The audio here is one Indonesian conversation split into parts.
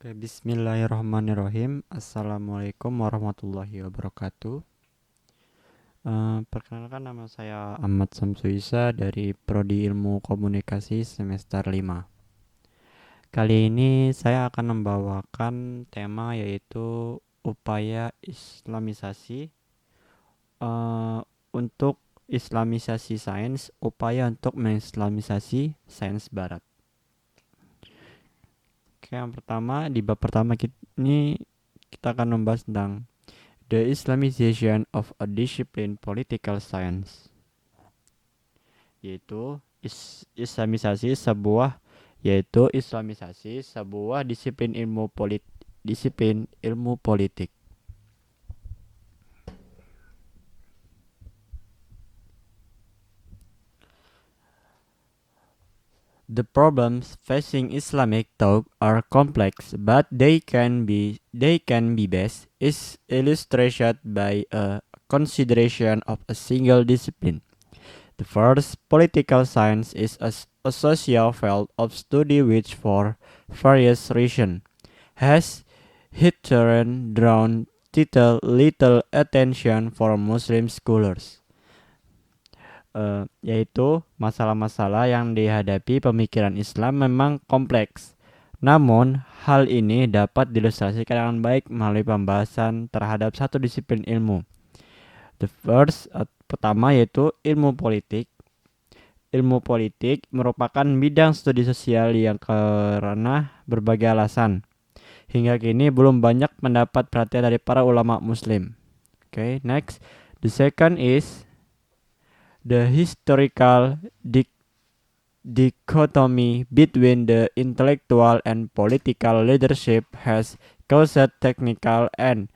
Oke, bismillahirrahmanirrahim. Assalamualaikum warahmatullahi wabarakatuh. Perkenalkan, nama saya Ahmad Samsuisa dari Prodi Ilmu Komunikasi semester 5. Kali ini saya akan membawakan tema yaitu upaya islamisasi untuk islamisasi sains, upaya untuk mengislamisasi sains barat. Oke, yang pertama, di bab pertama ini kita akan membahas tentang the Islamization of a discipline political science, yaitu islamisasi sebuah disiplin ilmu politik. The problems facing Islamic thought are complex, but they can be best is illustrated by a consideration of a single discipline. The first, political science, is a social field of study which, for various reasons, has hitherto drawn little attention for Muslim scholars. Yaitu masalah-masalah yang dihadapi pemikiran Islam memang kompleks. Namun, hal ini dapat diilustrasikan dengan baik melalui pembahasan terhadap satu disiplin ilmu. The first, pertama, yaitu ilmu politik. Ilmu politik merupakan bidang studi sosial yang karena berbagai alasan hingga kini belum banyak mendapat perhatian dari para ulama muslim. Okay, next. The second is the historical dichotomy between the intellectual and political leadership has caused technical and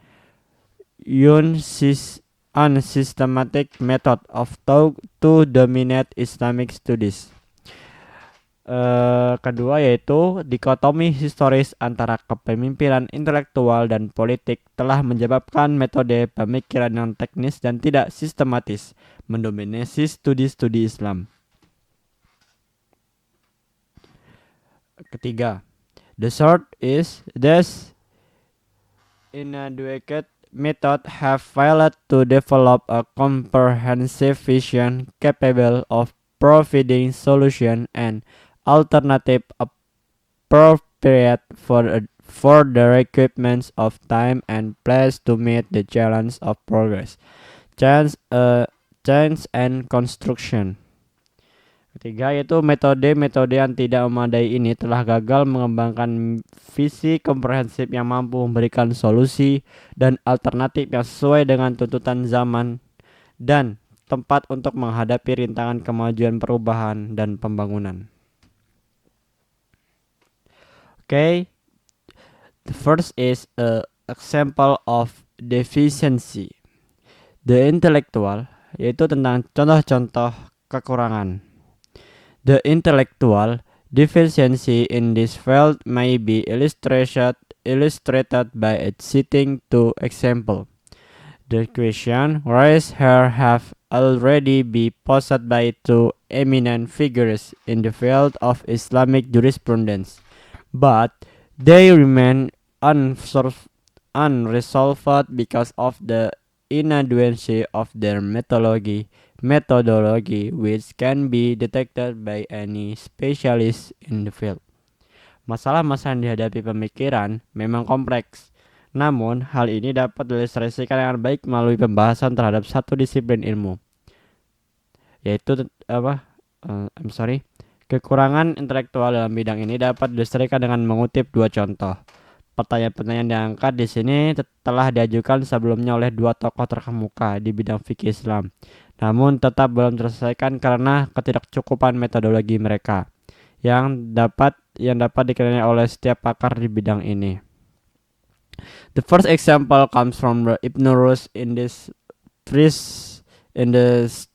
unsystematic method of thought to dominate Islamic studies. Kedua yaitu dikotomi historis antara kepemimpinan intelektual dan politik telah menyebabkan metode pemikiran yang teknis dan tidak sistematis mendominasi studi-studi Islam. Ketiga, the third is this inadequate method have failed to develop a comprehensive vision capable of providing solution and alternative appropriate for the requirements of time and place to meet the challenge of progress, change and construction. Ketiga yaitu metode-metode yang tidak memadai ini telah gagal mengembangkan visi komprehensif yang mampu memberikan solusi dan alternatif yang sesuai dengan tuntutan zaman dan tempat untuk menghadapi rintangan kemajuan perubahan dan pembangunan. Okay, the first is a example of deficiency. The intellectual, yaitu tentang contoh-contoh kekurangan. The intellectual deficiency in this field may be illustrated by citing two examples. The question raised here have already been posed by two eminent figures in the field of Islamic jurisprudence, but they remain unresolved because of the inadequacy of their methodology which can be detected by any specialist in the field. Masalah-masalah yang dihadapi pemikiran memang kompleks. Namun, hal ini dapat diilustrasikan dengan baik melalui pembahasan terhadap satu disiplin ilmu. Yaitu kekurangan intelektual dalam bidang ini dapat diilustrasikan dengan mengutip dua contoh. Pertanyaan-pertanyaan yang diangkat di sini telah diajukan sebelumnya oleh dua tokoh terkemuka di bidang fikih Islam, namun tetap belum terselesaikan karena ketidakcukupan metodologi mereka yang dapat dikenai oleh setiap pakar di bidang ini. The first example comes from Ibn Rushd in the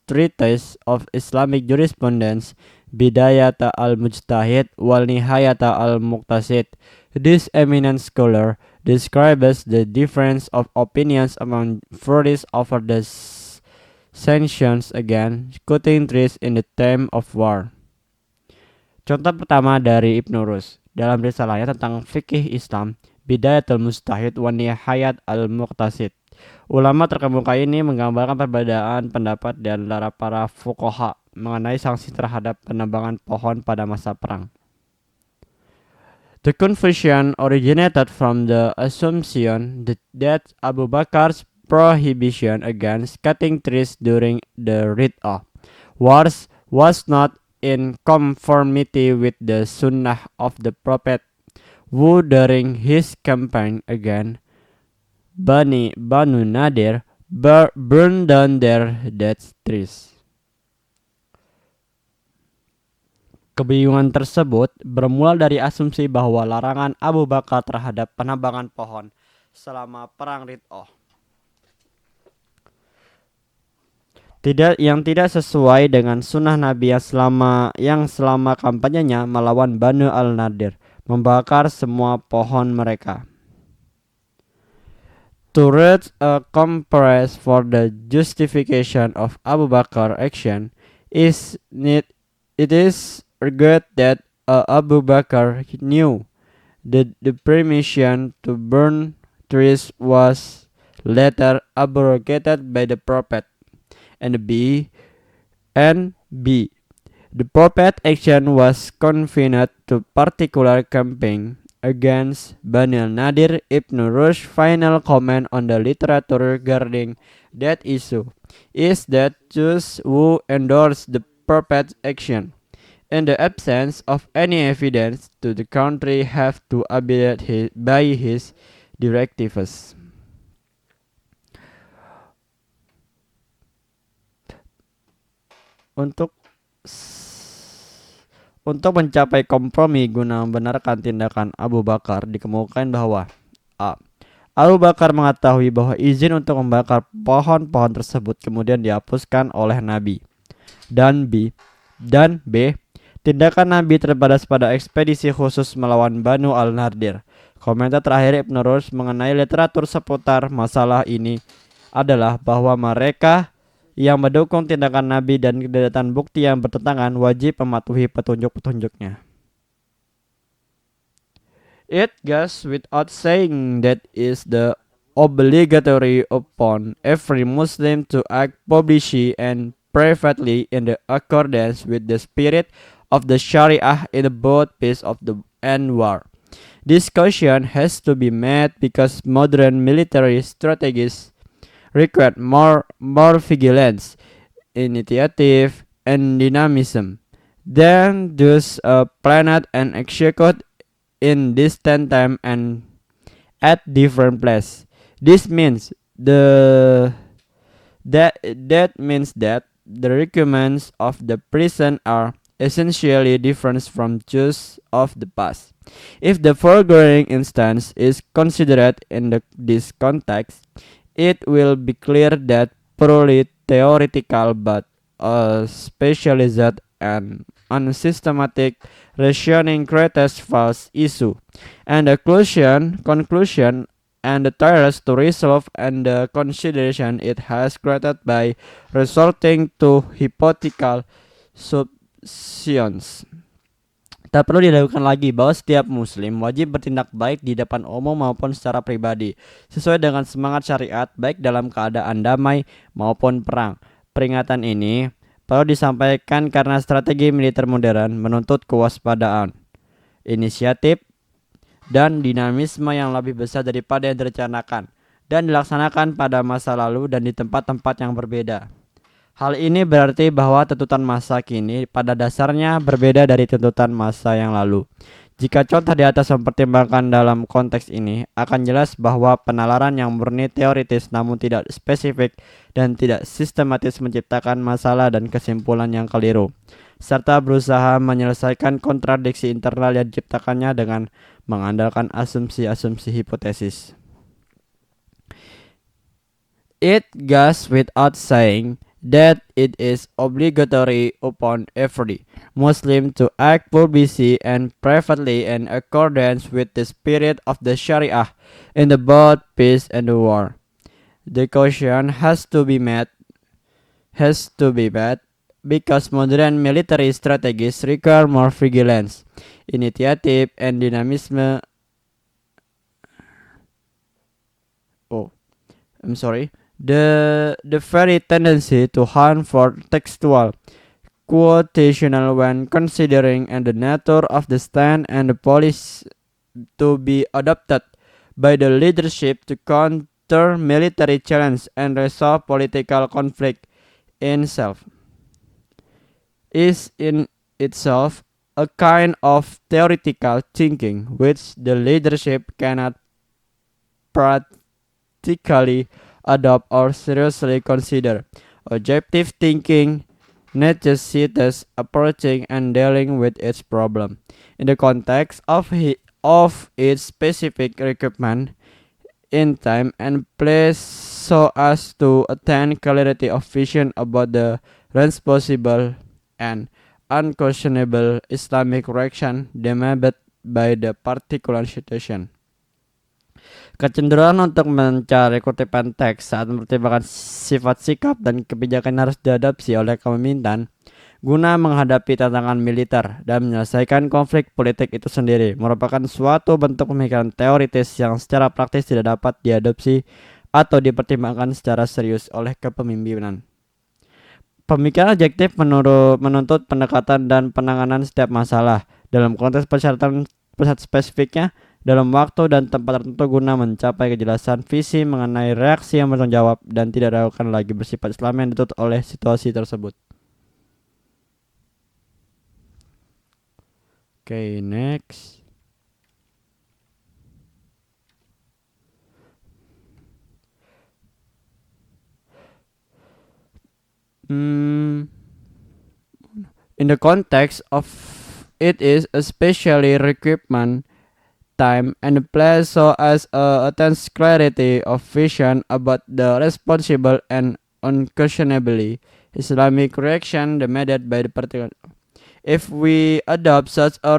treatise of Islamic jurisprudence, Bidayata al-Mujtahid wal Nihayata al-Muqtasid. This eminent scholar describes the difference of opinions among Furries over the sanctions against cutting trees in the time of war. Contoh pertama dari Ibnu Rus dalam risalahnya tentang fikih Islam, Bidayatul Mujtahid wa Nihayat al-Muqtasid. Ulama terkemuka ini menggambarkan perbedaan pendapat di antara para fuqaha mengenai sanksi terhadap penebangan pohon pada masa perang. The confusion originated from the assumption that Abu Bakar's prohibition against cutting trees during the Rid'ah wars was not in conformity with the sunnah of the Prophet, who during his campaign against Banu Nadir burned down their dead trees. Kebingungan tersebut bermula dari asumsi bahwa larangan Abu Bakar terhadap penebangan pohon selama perang Rid'ah yang tidak sesuai dengan sunnah Nabi yang selama kampanyenya melawan Banu al-Nadir, membakar semua pohon mereka. To read a comparison for the justification of Abu Bakar action it is argued that Abu Bakar knew that the permission to burn trees was later abrogated by the Prophet, and B. The Prophet action was confined to particular campaign against Bani Nadir. Ibn Rushd final comment on the literature regarding that issue is that those who endorse the Prophet's action in the absence of any evidence to the contrary have to abide by his directives. Untuk mencapai kompromi guna membenarkan tindakan Abu Bakar, dikemukakan bahwa A. Abu Bakar mengetahui bahwa izin untuk membakar pohon-pohon tersebut kemudian dihapuskan oleh Nabi. Dan B. Tindakan Nabi terbatas pada ekspedisi khusus melawan Banu al-Nadir. Komentar terakhir Ibn Rushd mengenai literatur seputar masalah ini adalah bahwa mereka yang mendukung tindakan Nabi dan kedatangan bukti yang bertentangan wajib mematuhi petunjuk-petunjuknya. It goes without saying that is the obligatory upon every Muslim to act publicly and privately in the accordance with the spirit of the Sharia in both peace and war. This caution has to be met because modern military strategies require more vigilance, initiative, and dynamism than those planned and executed in distant time and at different place. This means that the requirements of the present are essentially different from those of the past. If the foregoing instance is considered in this context, it will be clear that purely theoretical but specialized and unsystematic reasoning creates false issue, and the conclusion and the tires to resolve and the consideration it has created by resorting to hypothetical substitutions. Tak perlu diragukan lagi bahwa setiap muslim wajib bertindak baik di depan umum maupun secara pribadi, sesuai dengan semangat syariat baik dalam keadaan damai maupun perang. Peringatan ini perlu disampaikan karena strategi militer modern menuntut kewaspadaan, inisiatif, dan dinamisme yang lebih besar daripada yang direncanakan dan dilaksanakan pada masa lalu dan di tempat-tempat yang berbeda. Hal ini berarti bahwa tuntutan masa kini pada dasarnya berbeda dari tuntutan masa yang lalu. Jika contoh di atas mempertimbangkan dalam konteks ini, akan jelas bahwa penalaran yang murni teoritis namun tidak spesifik dan tidak sistematis menciptakan masalah dan kesimpulan yang keliru, serta berusaha menyelesaikan kontradiksi internal yang diciptakannya dengan mengandalkan asumsi-asumsi hipotesis. It goes without saying that it is obligatory upon every Muslim to act publicly and privately in accordance with the spirit of the Sharia in both peace and war. The caution has to be met because modern military strategies require more vigilance, initiative, and dynamism. Oh, I'm sorry. The very tendency to hunt for textual quotational when considering and the nature of the stand and the policy to be adopted by the leadership to counter military challenge and resolve political conflict in self is in itself a kind of theoretical thinking which the leadership cannot practically adopt or seriously consider. Objective thinking necessitates approaching and dealing with its problem in the context of its specific requirement in time and place so as to attain clarity of vision about the responsible and unquestionable Islamic reaction demanded by the particular situation. Kecenderungan untuk mencari kutipan teks saat mempertimbangkan sifat sikap dan kebijakan yang harus diadopsi oleh kepemimpinan guna menghadapi tantangan militer dan menyelesaikan konflik politik itu sendiri merupakan suatu bentuk pemikiran teoritis yang secara praktis tidak dapat diadopsi atau dipertimbangkan secara serius oleh kepemimpinan. Pemikiran objektif menuntut pendekatan dan penanganan setiap masalah dalam konteks persyaratan spesifiknya dalam waktu dan tempat tertentu guna mencapai kejelasan visi mengenai reaksi yang bertanggung jawab dan tidak dilakukan lagi bersifat Islam yang dituntut oleh situasi tersebut. Okay, next. In the context of it is especially requirement time and place so as attends clarity of vision about the responsible and unquestionably Islamic reaction demanded by the particular. If we adopt such a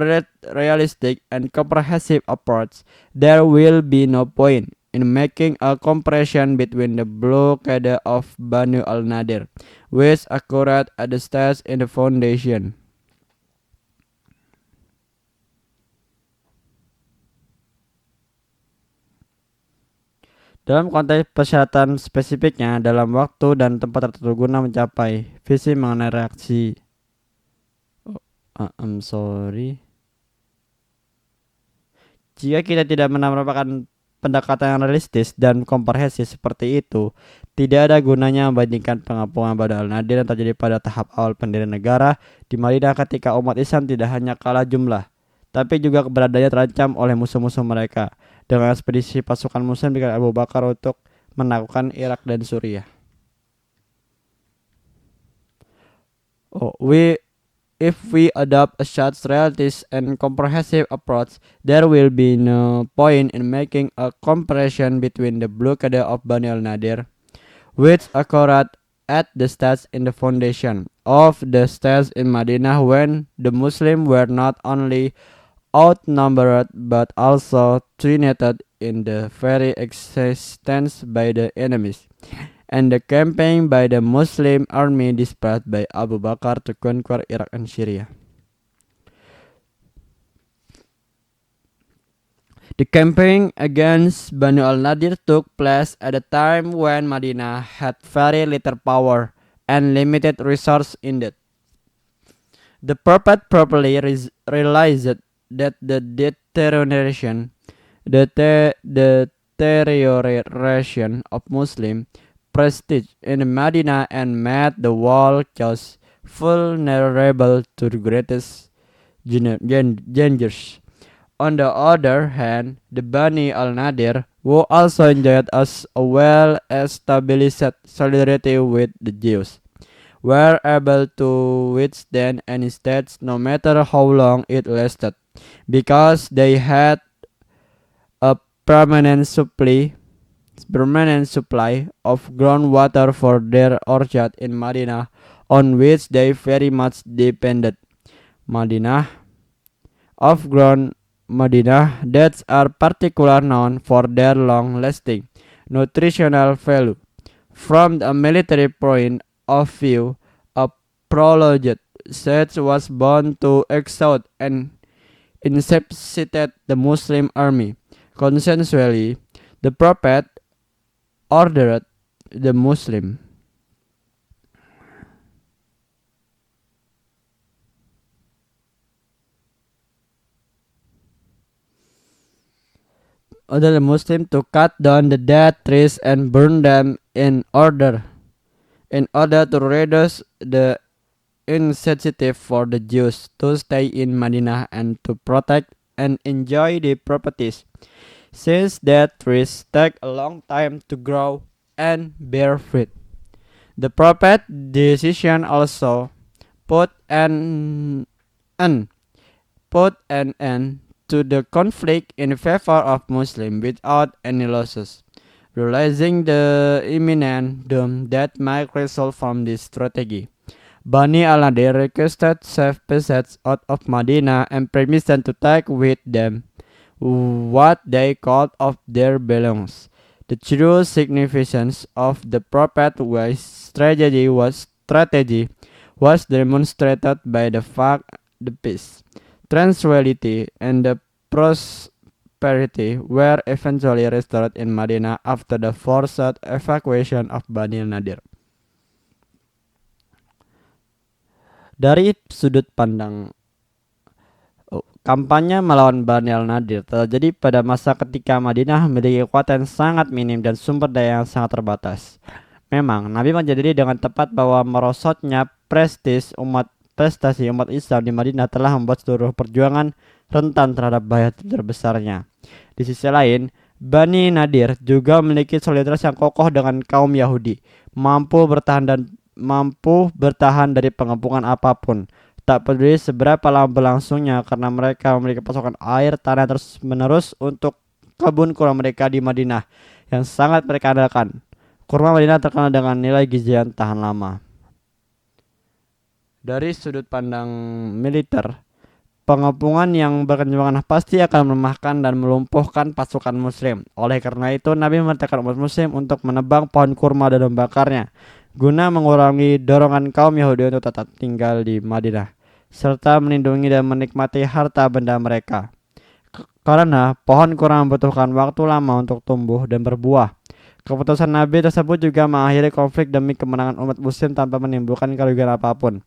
realistic and comprehensive approach, there will be no point in making a comparison between the blockade of Banu al-Nadir, which occurred at the stage in the foundation. Dalam konteks persyaratan spesifiknya dalam waktu dan tempat tertentu guna mencapai visi mengenai reaksi. I'm sorry. Jika kita tidak menampilkan pendekatan yang realistis dan komprehensif seperti itu, tidak ada gunanya membandingkan pengampungan Banu al-Nadir yang terjadi pada tahap awal pendirian negara di Madinah ketika umat Islam tidak hanya kalah jumlah, tapi juga keberadaannya terancam oleh musuh-musuh mereka dengan ekspedisi pasukan muslim dengan Abu Bakar untuk menaklukkan Irak dan Suriah. If we adopt a such realist and comprehensive approach, there will be no point in making a comparison between the blockade of Bani al-Nadir, which occurred at the stage in the foundation of the stage in Madinah when the Muslims were not only outnumbered but also threatened in the very existence by the enemies, and the campaign by the Muslim army dispatched by Abu Bakar to conquer Iraq and Syria. The campaign against Banu al-Nadir took place at a time when Madinah had very little power and limited resources in it. The prophet properly realized that the deterioration of Muslim prestige in Medina and made the wall just vulnerable to the greatest dangers. On the other hand, the Bani al-Nadir, who also enjoyed as a well-established solidarity with the Jews, were able to withstand any stage no matter how long it lasted, because they had a permanent supply of groundwater for their orchard in Madinah, on which they very much depended. Madinah that are particularly known for their long-lasting nutritional value. From a military point of view, a prolonged siege was bound to exhaust and incapacitated the Muslim army. Consequently, the Prophet ordered the Muslim to cut down the dead trees and burn them in order to reduce the incentive for the Jews to stay in Medina and to protect and enjoy the properties, since dead trees take a long time to grow and bear fruit. The Prophet's decision also put an an put an end to the conflict in favor of Muslims without any losses. Realizing the imminent doom that might result from this strategy, Bani al-Nadir requested safe passage out of Medina and permission to take with them what they called of their belongings. The true significance of the Prophet's strategy was demonstrated by the fact the peace, tranquility, and the prosperity were eventually restored in Medina after the forced evacuation of Bani al-Nadir. Dari sudut pandang kampanye melawan Bani al-Nadir terjadi pada masa ketika Madinah memiliki kekuatan sangat minim dan sumber daya yang sangat terbatas. Memang, Nabi menyadari dengan tepat bahwa merosotnya prestasi umat Islam di Madinah telah membuat seluruh perjuangan rentan terhadap bahaya terbesarnya. Di sisi lain, Bani Nadir juga memiliki solidaritas yang kokoh dengan kaum Yahudi, mampu bertahan dari pengepungan apapun, tak peduli seberapa lama berlangsungnya, karena mereka memiliki pasokan air tanah terus-menerus untuk kebun kurma mereka di Madinah yang sangat mereka andalkan. Kurma Madinah terkenal dengan nilai gizi yang tahan lama. Dari sudut pandang militer, pengepungan yang berkepanjangan pasti akan melemahkan dan melumpuhkan pasukan Muslim. Oleh karena itu, Nabi memerintahkan umat Muslim untuk menebang pohon kurma dan membakarnya, guna mengurangi dorongan kaum Yahudi untuk tetap tinggal di Madinah, serta melindungi dan menikmati harta benda mereka. Karena pohon kurma membutuhkan waktu lama untuk tumbuh dan berbuah. Keputusan Nabi tersebut juga mengakhiri konflik demi kemenangan umat Muslim tanpa menimbulkan kerugian apapun.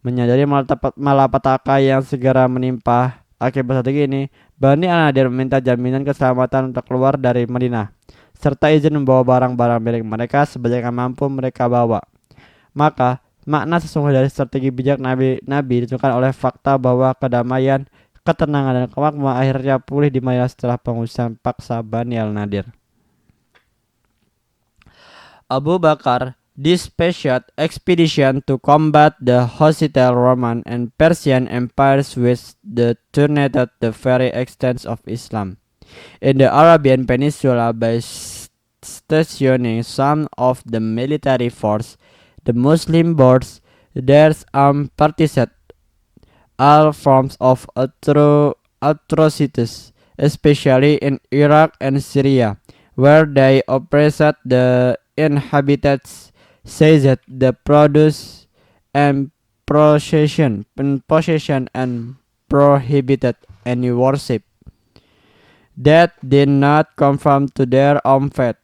Menyadari malapetaka yang segera menimpa akibat strategi ini, Bani al-Nadir meminta jaminan keselamatan untuk keluar dari Madinah, serta izin membawa barang-barang milik mereka sebanyak yang mampu mereka bawa. Maka, makna sesungguhnya dari strategi bijak Nabi ditunjukkan oleh fakta bahwa kedamaian, ketenangan, dan kemakmuran akhirnya pulih di Madinah setelah pengusiran paksa Bani al-Nadir. Abu Bakar dispatched expedition to combat the hostile Roman and Persian empires which threatened the very extent of Islam in the Arabian Peninsula by stationing some of the military force. The Muslim boards their armed participate all forms of atrocities, especially in Iraq and Syria, where they oppressed the inhabitants, seized the produce and possession and prohibited any worship that did not conform to their own faith.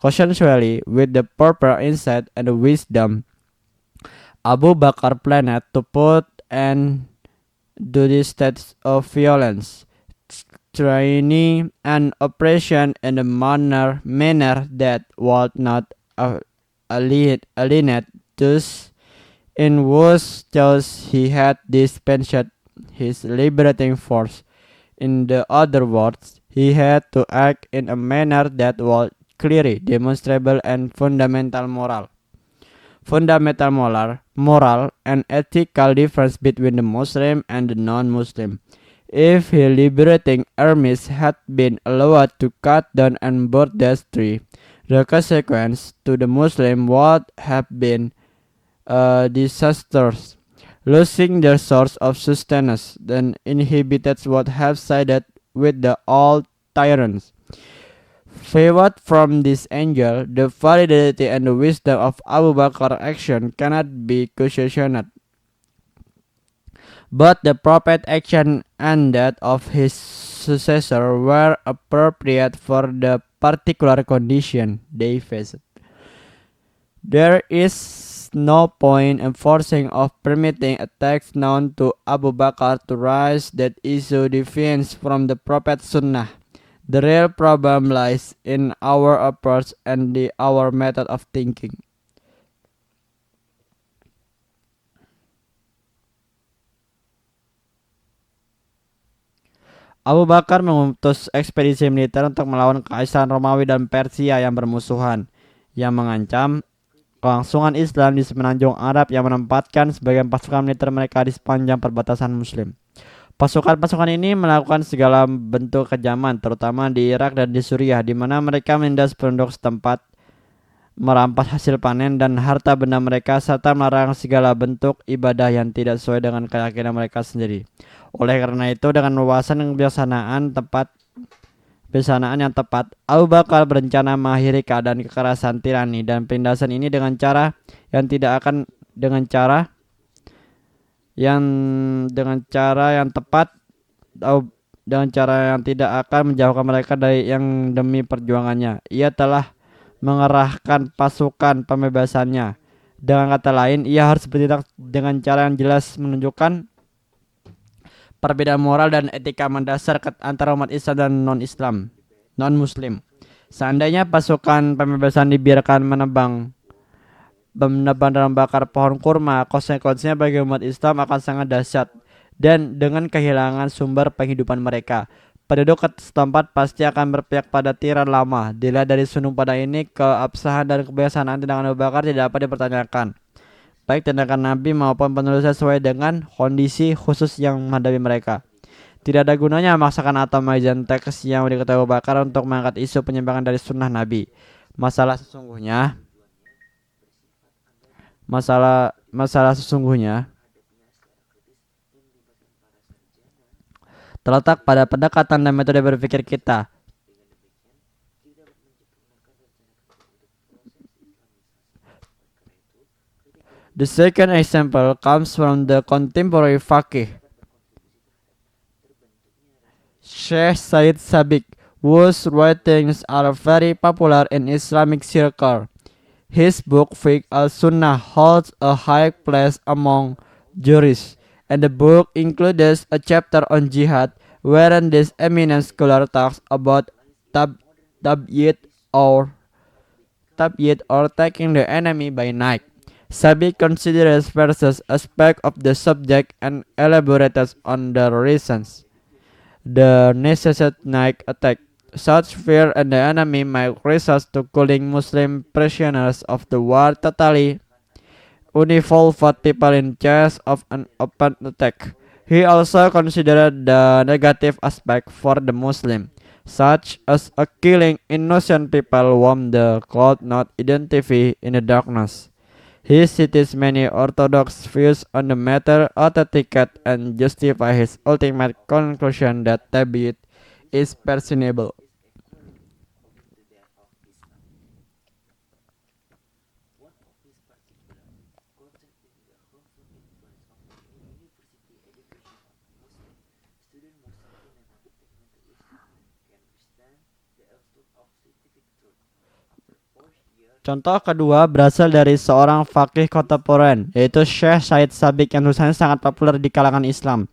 Consequently, with the proper insight and wisdom, Abu Bakar planned to put an to this state of violence, tyranny, and oppression in a manner that would not alienate those in whose choice he had dispensed his liberating force. In the other words, he had to act in a manner that was clearly demonstrable and fundamental moral and ethical difference between the Muslim and the non-Muslim. If his liberating armies had been allowed to cut down and burn that tree, the consequence to the Muslim would have been disastrous. Losing their source of sustenance, the inhabitants would have sided with the old tyrants. Viewed from this angle, the validity and the wisdom of Abu Bakr's action cannot be questioned. But the prophet's action and that of his successor were appropriate for the particular condition they faced. There is no point enforcing or permitting a text known to Abu Bakr to raise that issue defiance from the Prophet's Sunnah. The real problem lies in our approach and our method of thinking. Abu Bakar mengutus ekspedisi militer untuk melawan Kekaisaran Romawi dan Persia yang bermusuhan, yang mengancam kelangsungan Islam di semenanjung Arab yang menempatkan sebagian pasukan militer mereka di sepanjang perbatasan Muslim. Pasukan-pasukan ini melakukan segala bentuk kejaman, terutama di Irak dan di Suriah, di mana mereka menindas penduduk setempat, merampas hasil panen dan harta benda mereka, serta melarang segala bentuk ibadah yang tidak sesuai dengan keyakinan mereka sendiri. Oleh karena itu, dengan wawasan dan kebijaksanaan yang tepat, Abu Bakar berencana mengakhiri keadaan kekerasan tirani dan penindasan ini dengan cara yang tidak akan dengan cara yang tepat atau dengan cara yang tidak akan menjauhkan mereka dari yang demi perjuangannya. Ia telah mengerahkan pasukan pembebasannya. Dengan kata lain, ia harus bertindak dengan cara yang jelas menunjukkan perbedaan moral dan etika mendasar antara umat Islam dan non-Muslim. Seandainya pasukan pembebasan dibiarkan menebang dan membakar pohon kurma, konsekuensinya bagi umat Islam akan sangat dahsyat dan dengan kehilangan sumber penghidupan mereka. Penduduk setempat pasti akan berpihak pada tiran lama. Dilihat dari sudut pandang ini, keabsahan dan kebijaksanaan tindakan Abu Bakar tidak dapat dipertanyakan. Baik tindakan Nabi maupun penulisnya sesuai dengan kondisi khusus yang menghadapi mereka. Tidak ada gunanya memaksakan atau mengajarkan teks yang diketahui Abu Bakar untuk mengangkat isu penyimpangan dari sunnah Nabi. Masalah sesungguhnya terletak pada pendekatan dan metode berpikir kita. The second example comes from the contemporary faqih Sheikh Said Sabiq, whose writings are very popular in Islamic circles. His book Fiqh al-Sunnah holds a high place among jurists, and the book includes a chapter on jihad, wherein this eminent scholar talks about tabyid or taking the enemy by night. Sabiq considers various aspects of the subject and elaborates on the reasons. The necessary night attack. Such fear and the enemy might resort to killing Muslim prisoners of the war totally uninvolved people in case of an open attack. He also considered the negative aspect for the Muslim, such as a killing innocent people whom the could not identify in the darkness. He cites many orthodox views on the matter, authenticate and justify his ultimate conclusion that tabyid is personable. Contoh kedua berasal dari seorang faqih kontemporer, yaitu Syekh Said Sabiq yang tulisannya sangat populer di kalangan Islam.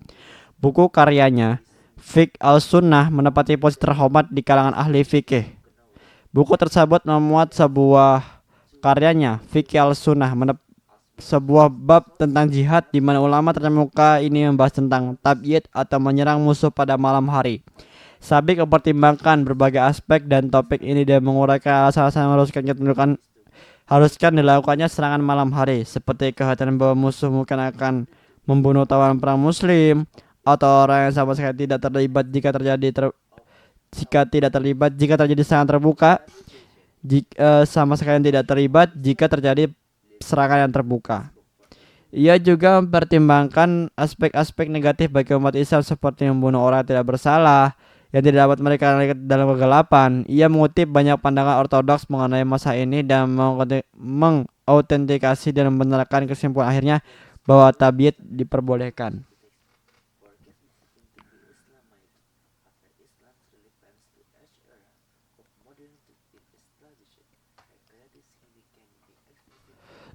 Buku karyanya, Fiqh al-Sunnah, menempati posisi terhormat di kalangan ahli fikih. Buku tersebut memuat sebuah karyanya, Fiqh al-Sunnah, sebuah bab tentang jihad di mana ulama terkemuka ini membahas tentang tabyid atau menyerang musuh pada malam hari. Sabiq mempertimbangkan berbagai aspek dan topik ini dan menguraikan alasan-alasan haruskan dilakukannya serangan malam hari, seperti kekhawatiran bahwa musuh mungkin akan membunuh tawanan perang Muslim atau orang yang sama sekali tidak terlibat jika terjadi serangan terbuka, sama sekali tidak terlibat jika terjadi serangan yang terbuka. Ia juga mempertimbangkan aspek-aspek negatif bagi umat Islam seperti membunuh orang yang tidak bersalah yang tidak dapat mereka dalam kegelapan. Ia mengutip banyak pandangan ortodoks mengenai masa ini dan mengautentikasi dan membenarkan kesimpulan akhirnya bahwa tabyid diperbolehkan.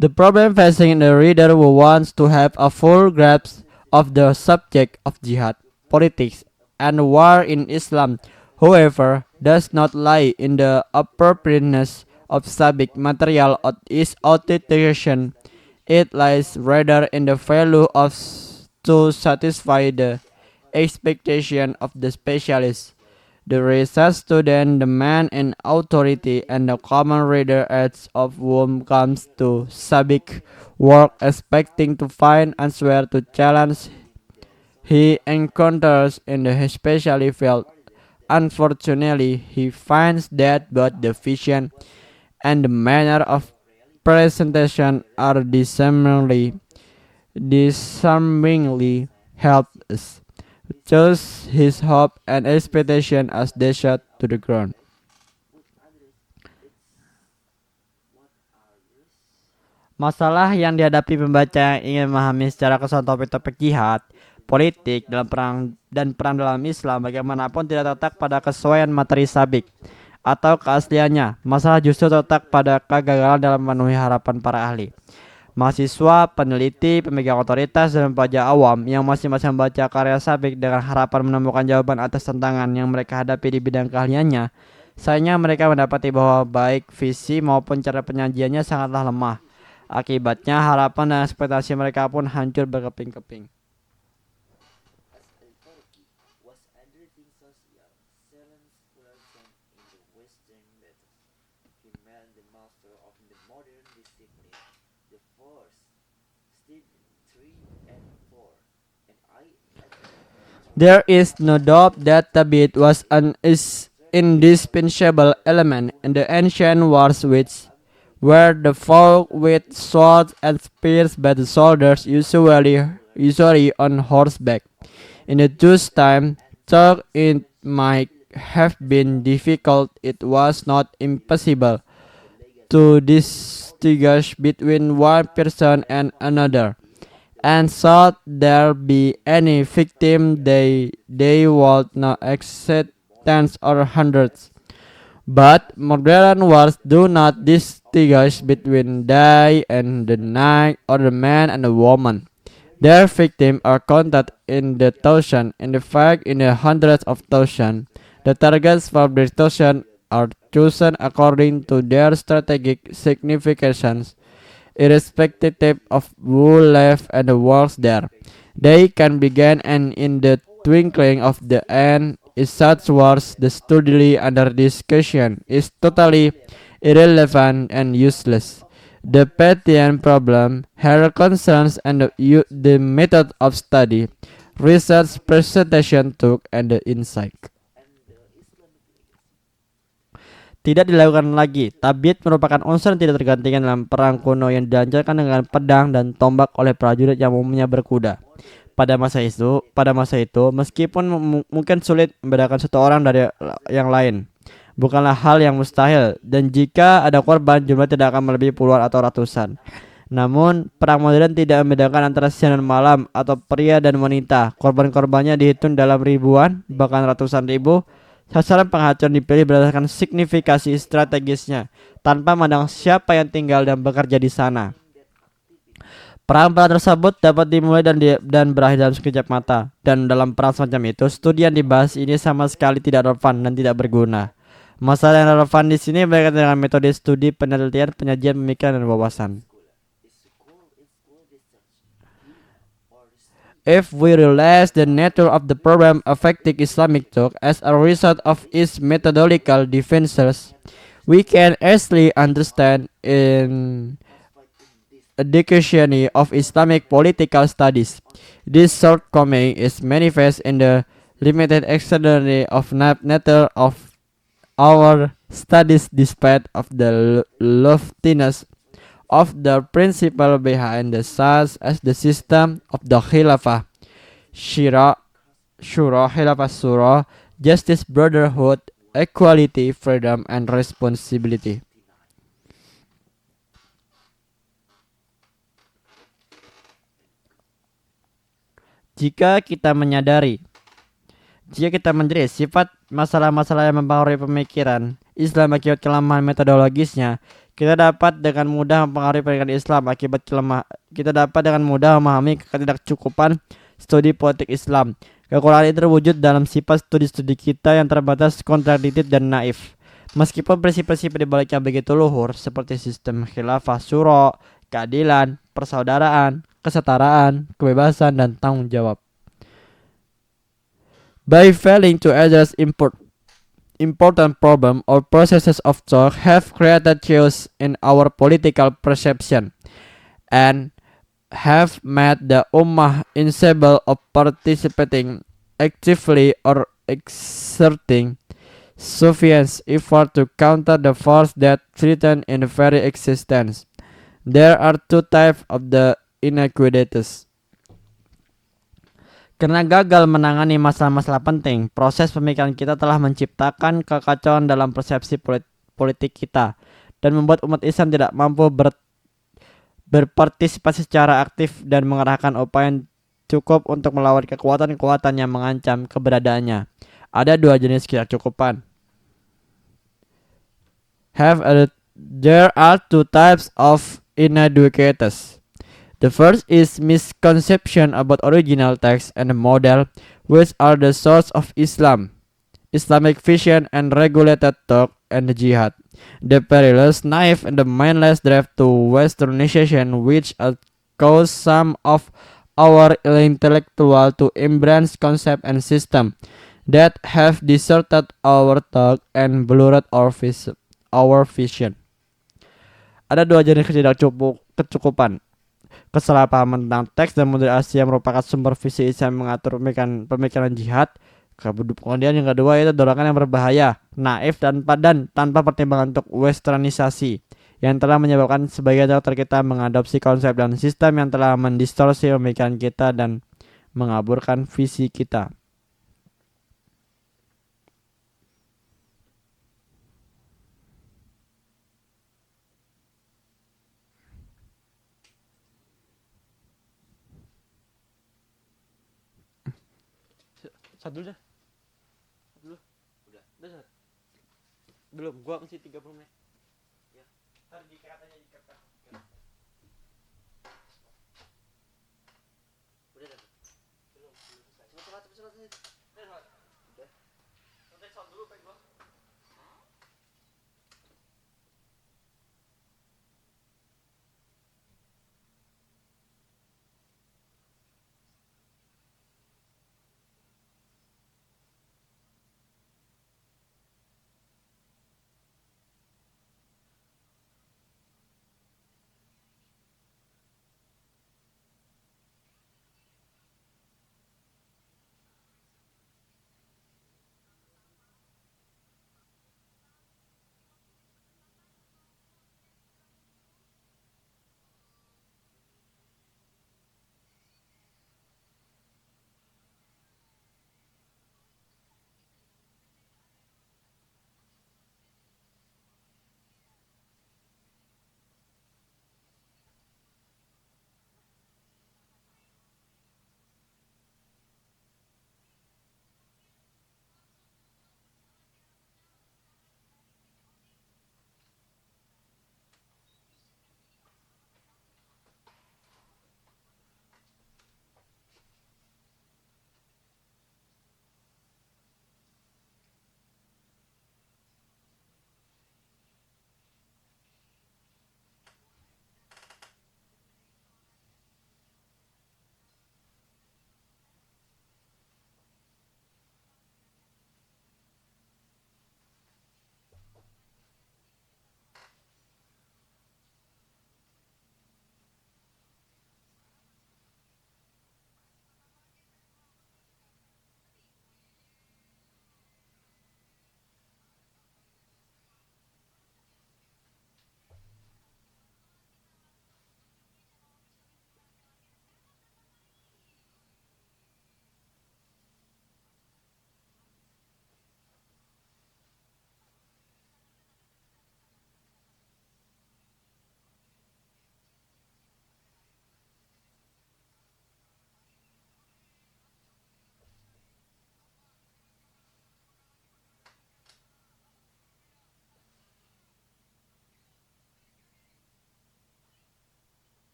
The problem facing the reader who wants to have a full grasp of the subject of jihad, politics, and war in Islam, however, does not lie in the appropriateness of subject material or its authentication. It lies rather in the value of to satisfy the expectation of the specialist, the research student, the man in authority, and the common reader, each of whom comes to Sabic work expecting to find answer to challenge he encounters in the specialty field. Unfortunately, he finds that both the vision and the manner of presentation are disarmingly helpless. Thus his hope and expectation as they shot to the ground. Masalah yang dihadapi pembaca yang ingin memahami secara keseluruhan topik-topik jihad, politik dalam perang dalam Islam bagaimanapun tidak terletak pada kesesuaian materi sabik atau keasliannya. Masalah justru terletak pada kegagalan dalam memenuhi harapan para ahli. Mahasiswa, peneliti, pemegang otoritas, dan pelajar awam yang masing-masing membaca karya sabik dengan harapan menemukan jawaban atas tantangan yang mereka hadapi di bidang keahliannya. Sayangnya mereka mendapati bahwa baik visi maupun cara penyajiannya sangatlah lemah. Akibatnya harapan dan ekspektasi mereka pun hancur berkeping-keping. There is no doubt that Tabit was an indispensable element in the ancient wars which where the fought with swords and spears by the soldiers usually on horseback. In the Jews' time, though it might have been difficult, it was not impossible to distinguish between one person and another. And should there be any victim, they would not exceed tens or hundreds. But modern wars do not distinguish between day and the night or the man and the woman. Their victims are counted in the thousands, in fact in the hundreds of thousands. The targets for destruction are chosen according to their strategic significance, irrespective of who lives and works there. They can begin and in the twinkling of the end. In such wars, the study under discussion is totally irrelevant and useless. The Pathian problem here concerns and the method of study, research, presentation, talk, and the insight. Tidak dilakukan lagi. Tabit merupakan unsur yang tidak tergantikan dalam perang kuno yang dilancarkan dengan pedang dan tombak oleh prajurit yang umumnya berkuda. Pada masa itu, meskipun mungkin sulit membedakan satu orang dari yang lain, bukanlah hal yang mustahil, dan jika ada korban, jumlah tidak akan melebihi puluhan atau ratusan. Namun, perang modern tidak membedakan antara siang dan malam atau pria dan wanita. Korban-korbannya dihitung dalam ribuan, bahkan ratusan ribu. Sasaran penghancur dipilih berdasarkan signifikasi strategisnya, tanpa memandang siapa yang tinggal dan bekerja di sana. Perang-perang tersebut dapat dimulai dan berakhir dalam sekejap mata. Dan dalam perang semacam itu, studi yang dibahas ini sama sekali tidak relevan dan tidak berguna. Masalah yang relevan di sini berkaitan dengan metode studi, penelitian, penyajian pemikiran dan wawasan. If we realize the nature of the problem affecting Islamic thought as a result of its methodological differences, we can easily understand in education of Islamic political studies. This shortcoming is manifest in the limited externality of nature of our studies despite of the loftiness of the principle behind the such as the system of the Khilafah, Khilafah Shura, justice, brotherhood, equality, freedom, and responsibility. Jika kita menyadari Jika kita menjerit sifat masalah-masalah yang mempengaruhi pemikiran Islam akibat kelemahan metodologisnya, kita dapat dengan mudah mempengaruhi pendidikan Islam akibat kita dapat dengan mudah memahami ketidakcukupan studi politik Islam. Kekurangan itu terwujud dalam sifat studi-studi kita yang terbatas, kontradiktif, dan naif. Meskipun prinsip-prinsip di baliknya begitu luhur, seperti sistem khilafah syuro, keadilan, persaudaraan, kesetaraan, kebebasan, dan tanggung jawab. By failing to address important problem or processes of thought have created chaos in our political perception and have made the ummah incapable of participating actively or exerting sufficient effort to counter the force that threaten in the very existence. There are two types of the inequities. Karena gagal menangani masalah-masalah penting, proses pemikiran kita telah menciptakan kekacauan dalam persepsi politik kita dan membuat umat Islam tidak mampu berpartisipasi secara aktif dan mengerahkan upaya yang cukup untuk melawan kekuatan-kekuatan yang mengancam keberadaannya. Ada dua jenis ketidakcukupan. There are two types of inadequacies. The first is misconception about original text and model, which are the source of Islam, Islamic vision and regulated thought and jihad. The perilous, naive, and the mindless drive to westernization which cause some of our intellectual to embrace concept and system that have distorted our thought and blurred our vision. Ada dua jenis ketidakcukupan. Kesalahpahaman tentang teks dan model Asia merupakan sumber visi Islam mengatur pemikiran jihad. Kemudian yang kedua itu dorongan yang berbahaya, naif dan padan tanpa pertimbangan untuk westernisasi yang telah menyebabkan sebagian dokter kita mengadopsi konsep dan sistem yang telah mendistorsi pemikiran kita dan mengaburkan visi kita. Satu dulu dah. Belum, gua masih 30 menit. Ya. Ntar katanya dikata. Udah dah. Belum selesai. Udah. Nanti sound dulu pengen gua.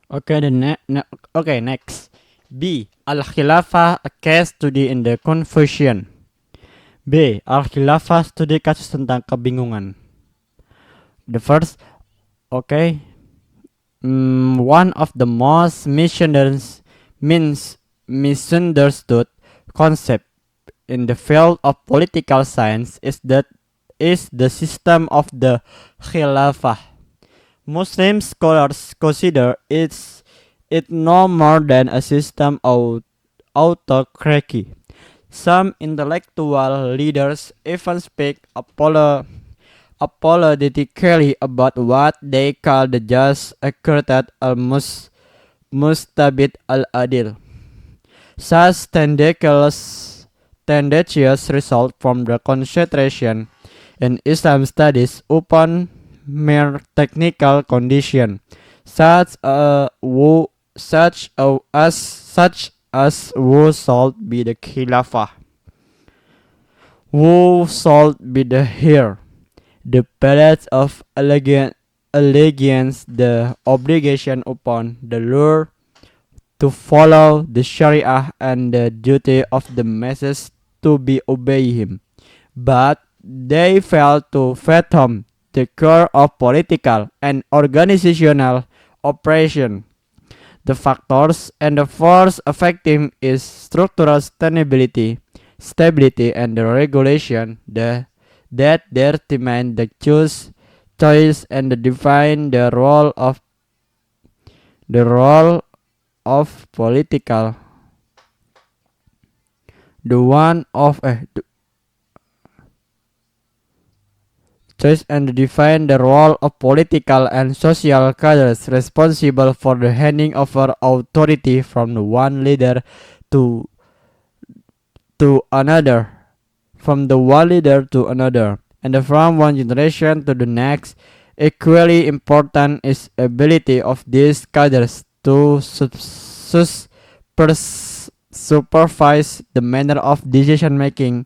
Okay, okay, next. B. Al-Khilafah, a case study in the confusion. B. Al-Khilafah, studi kasus tentang kebingungan. The first, okay, one of the most misunderstood concept in the field of political science is the system of the Khilafah. Muslim scholars consider it no more than a system of autocracy. Some intellectual leaders even speak apologetically about what they call the just accredited al-mustabid al-adil. Such tendentious result from the concentration in Islam studies upon mere technical condition, such as who should be the Khilafah, who should be the heir, the pledge of allegiance, the obligation upon the Lord to follow the Sharia, and the duty of the masses to be obey him. But they fail to fathom the core of political and organizational operation. The factors and the force affecting is structural stability and the regulation that determine the choice and define the role of political the one of the choice and define the role of political and social cadres responsible for the handing over authority from the one leader to another, from the one leader to another, and from one generation to the next. Equally important is ability of these cadres to supervise the manner of decision making,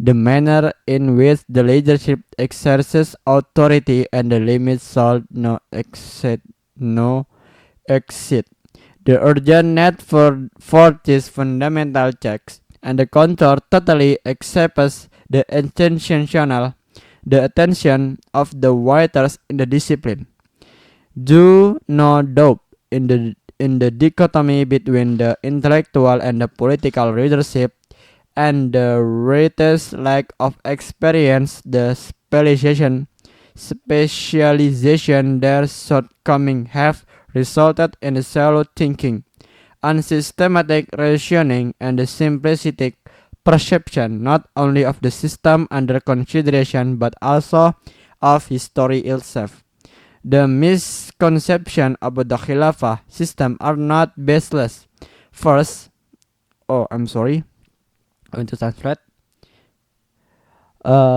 the manner in which the leadership exercises authority, and the limits shall not exceed. The urgent need for these fundamental checks and the control totally accepts the attention of the writers in the discipline. Do not doubt in the dichotomy between the intellectual and the political leadership, and the greatest lack of experience, the specialization their shortcoming have resulted in the shallow thinking, unsystematic reasoning, and the simplistic perception not only of the system under consideration but also of history itself. The misconception about the Khilafah system are not baseless. First, untuk translate.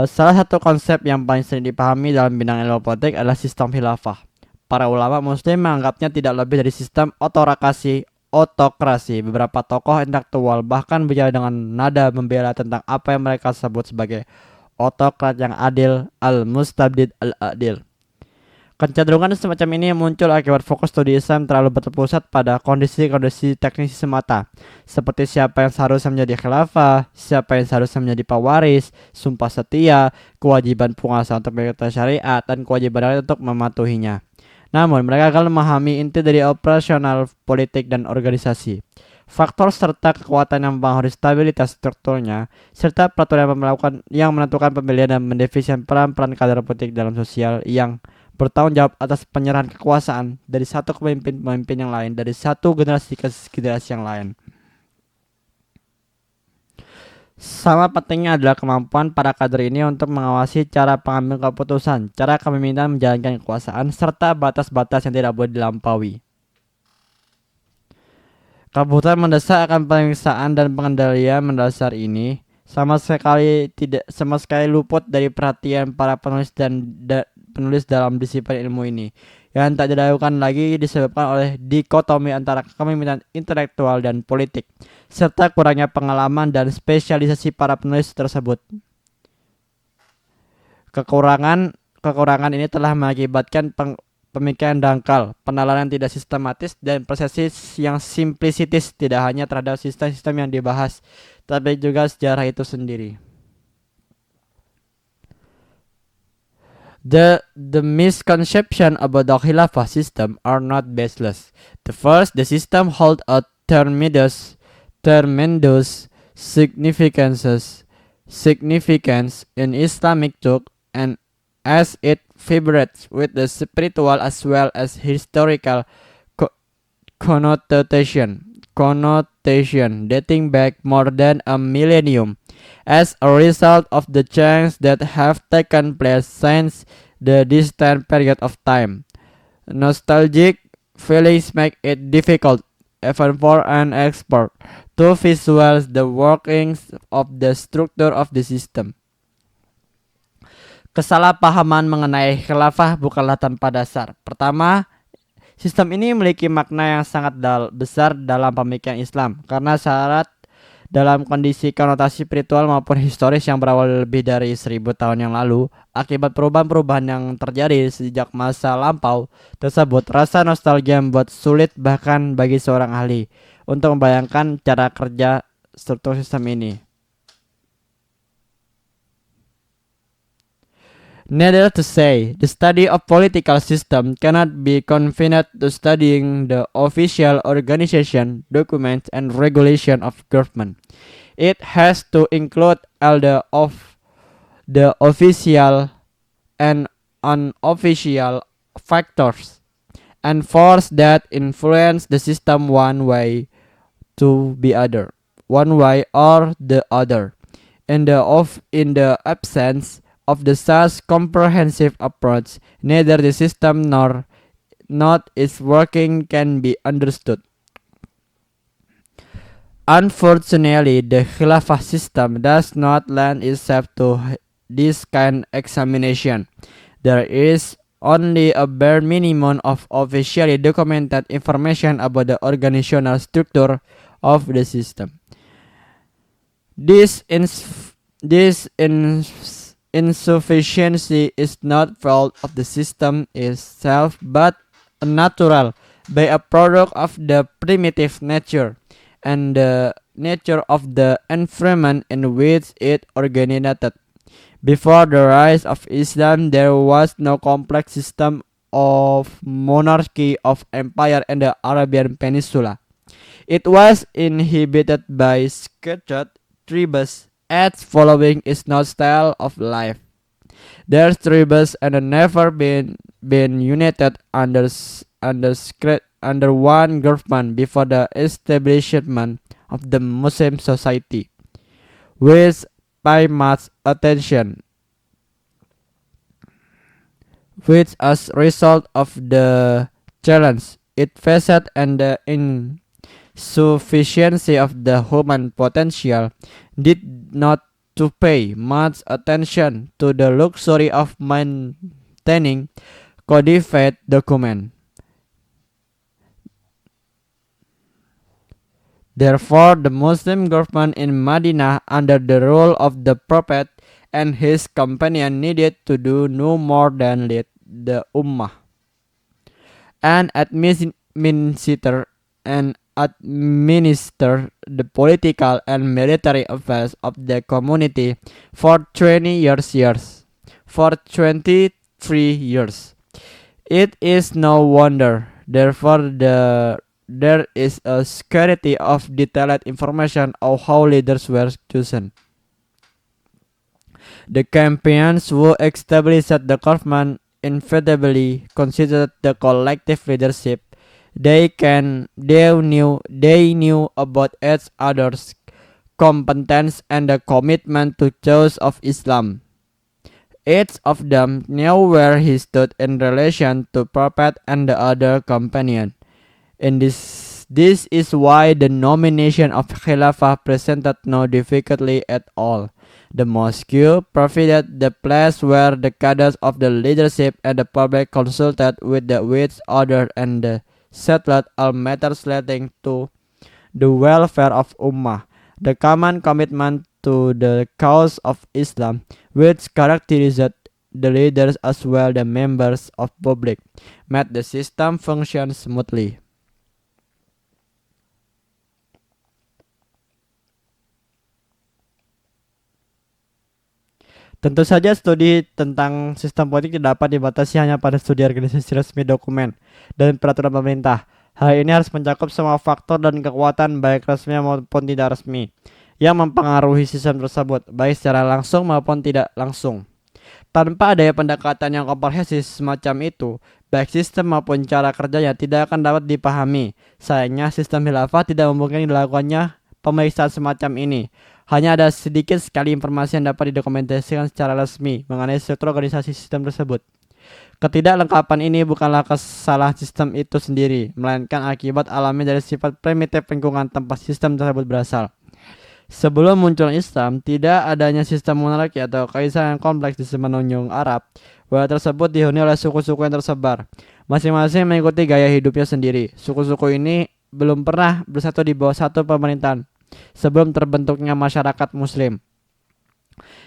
Salah satu konsep yang paling sering dipahami dalam bidang ilmu politik adalah sistem khilafah. Para ulama muslim menganggapnya tidak lebih dari sistem otokrasi. Beberapa tokoh intelektual bahkan bicara dengan nada membela tentang apa yang mereka sebut sebagai otokrat yang adil, al-mustabdid al-adil. Kecenderungan semacam ini muncul akibat fokus studi Islam terlalu berpusat pada kondisi-kondisi teknis semata, seperti siapa yang seharusnya menjadi khilafah, siapa yang seharusnya menjadi pewaris, sumpah setia, kewajiban penguasa untuk mengikuti syariat, dan kewajiban rakyat untuk mematuhinya. Namun, mereka gagal memahami inti dari operasional politik dan organisasi. Faktor serta kekuatan yang mempengaruhi stabilitas strukturnya, serta peraturan yang menentukan pemilihan dan mendefinisikan peran-peran kader politik dalam sosial yang bertanggung jawab atas penyerahan kekuasaan dari satu pemimpin yang lain, dari satu generasi ke generasi yang lain. Sama pentingnya adalah kemampuan para kader ini untuk mengawasi cara pengambilan keputusan, cara kepemimpinan menjalankan kekuasaan, serta batas-batas yang tidak boleh dilampaui. Kebutuhan mendesak akan pemeriksaan dan pengendalian mendasar ini sama sekali luput dari perhatian para penulis dalam disiplin ilmu ini, yang tak diragukan lagi disebabkan oleh dikotomi antara kepemimpinan intelektual dan politik, serta kurangnya pengalaman dan spesialisasi para penulis tersebut. Kekurangan ini telah mengakibatkan pemikiran dangkal, penalaran tidak sistematis, dan persepsi yang simplisitis tidak hanya terhadap sistem-sistem yang dibahas, tapi juga sejarah itu sendiri. The misconception about the Khilafah system are not baseless. The first, the system hold a tremendous significance in Islamic thought, and as it vibrates with the spiritual as well as historical connotation dating back more than a millennium. As a result of the changes that have taken place since the distant period of time, nostalgic feelings make it difficult, even for an expert, to visualize the workings of the structure of the system. Kesalahpahaman mengenai khilafah bukanlah tanpa dasar. Pertama, sistem ini memiliki makna yang sangat besar dalam pemikiran Islam karena syarat dalam kondisi konotasi spiritual maupun historis yang berawal lebih dari 1000 tahun yang lalu. Akibat perubahan-perubahan yang terjadi sejak masa lampau tersebut, rasa nostalgia membuat sulit bahkan bagi seorang ahli untuk membayangkan cara kerja struktur sistem ini. Needless to say, the study of political system cannot be confined to studying the official organization, documents, and regulation of government. It has to include all the official and unofficial factors and forces that influence the system one way or the other. In the absence of the such comprehensive approach, neither the system nor not its working can be understood. Unfortunately, the Khilafah system does not lend itself to this kind of examination. There is only a bare minimum of officially documented information about the organizational structure of the system. This insufficiency is not fault of the system itself, but a natural by a product of the primitive nature and the nature of the environment in which it originated. Before the rise of Islam, there was no complex system of monarchy of empire in the Arabian Peninsula. It was inhabited by scattered tribes. Its following is not style of life. Their tribes and never been united under one government before the establishment of the Muslim society, which pay much attention, which as a result of the challenge it faced and the insufficiency of the human potential, did not to pay much attention to the luxury of maintaining codified document. Therefore, the Muslim government in Medina under the rule of the Prophet and his companion needed to do no more than lead the Ummah and administer the political and military affairs of the community for 23 years. It is no wonder, therefore, there is a scarcity of detailed information of how leaders were chosen. The campaigns who established the government inevitably considered the collective leadership. They knew about each other's competence and the commitment to cause of Islam. Each of them knew where he stood in relation to Prophet and the other companion. And this is why the nomination of Khilafah presented no difficulty at all. The mosque provided the place where the cadres of the leadership and the public consulted with each other and settled all matters relating to the welfare of Ummah. The common commitment to the cause of Islam, which characterized the leaders as well the members of public, made the system function smoothly. Tentu saja studi tentang sistem politik tidak dapat dibatasi hanya pada studi organisasi resmi dokumen dan peraturan pemerintah. Hal ini harus mencakup semua faktor dan kekuatan baik resmi maupun tidak resmi yang mempengaruhi sistem tersebut, baik secara langsung maupun tidak langsung. Tanpa adanya pendekatan yang komprehensif semacam itu, baik sistem maupun cara kerjanya tidak akan dapat dipahami. Sayangnya, sistem khilafah tidak memungkinkan dilakukannya pemeriksaan semacam ini. Hanya ada sedikit sekali informasi yang dapat didokumentasikan secara resmi mengenai struktur organisasi sistem tersebut. Ketidaklengkapan ini bukanlah kesalahan sistem itu sendiri, melainkan akibat alami dari sifat primitif lingkungan tempat sistem tersebut berasal. Sebelum muncul Islam, tidak adanya sistem monarki atau kaisar yang kompleks di semenanjung Arab. Wilayah tersebut dihuni oleh suku-suku yang tersebar, masing-masing mengikuti gaya hidupnya sendiri. Suku-suku ini belum pernah bersatu di bawah satu pemerintahan sebelum terbentuknya masyarakat muslim.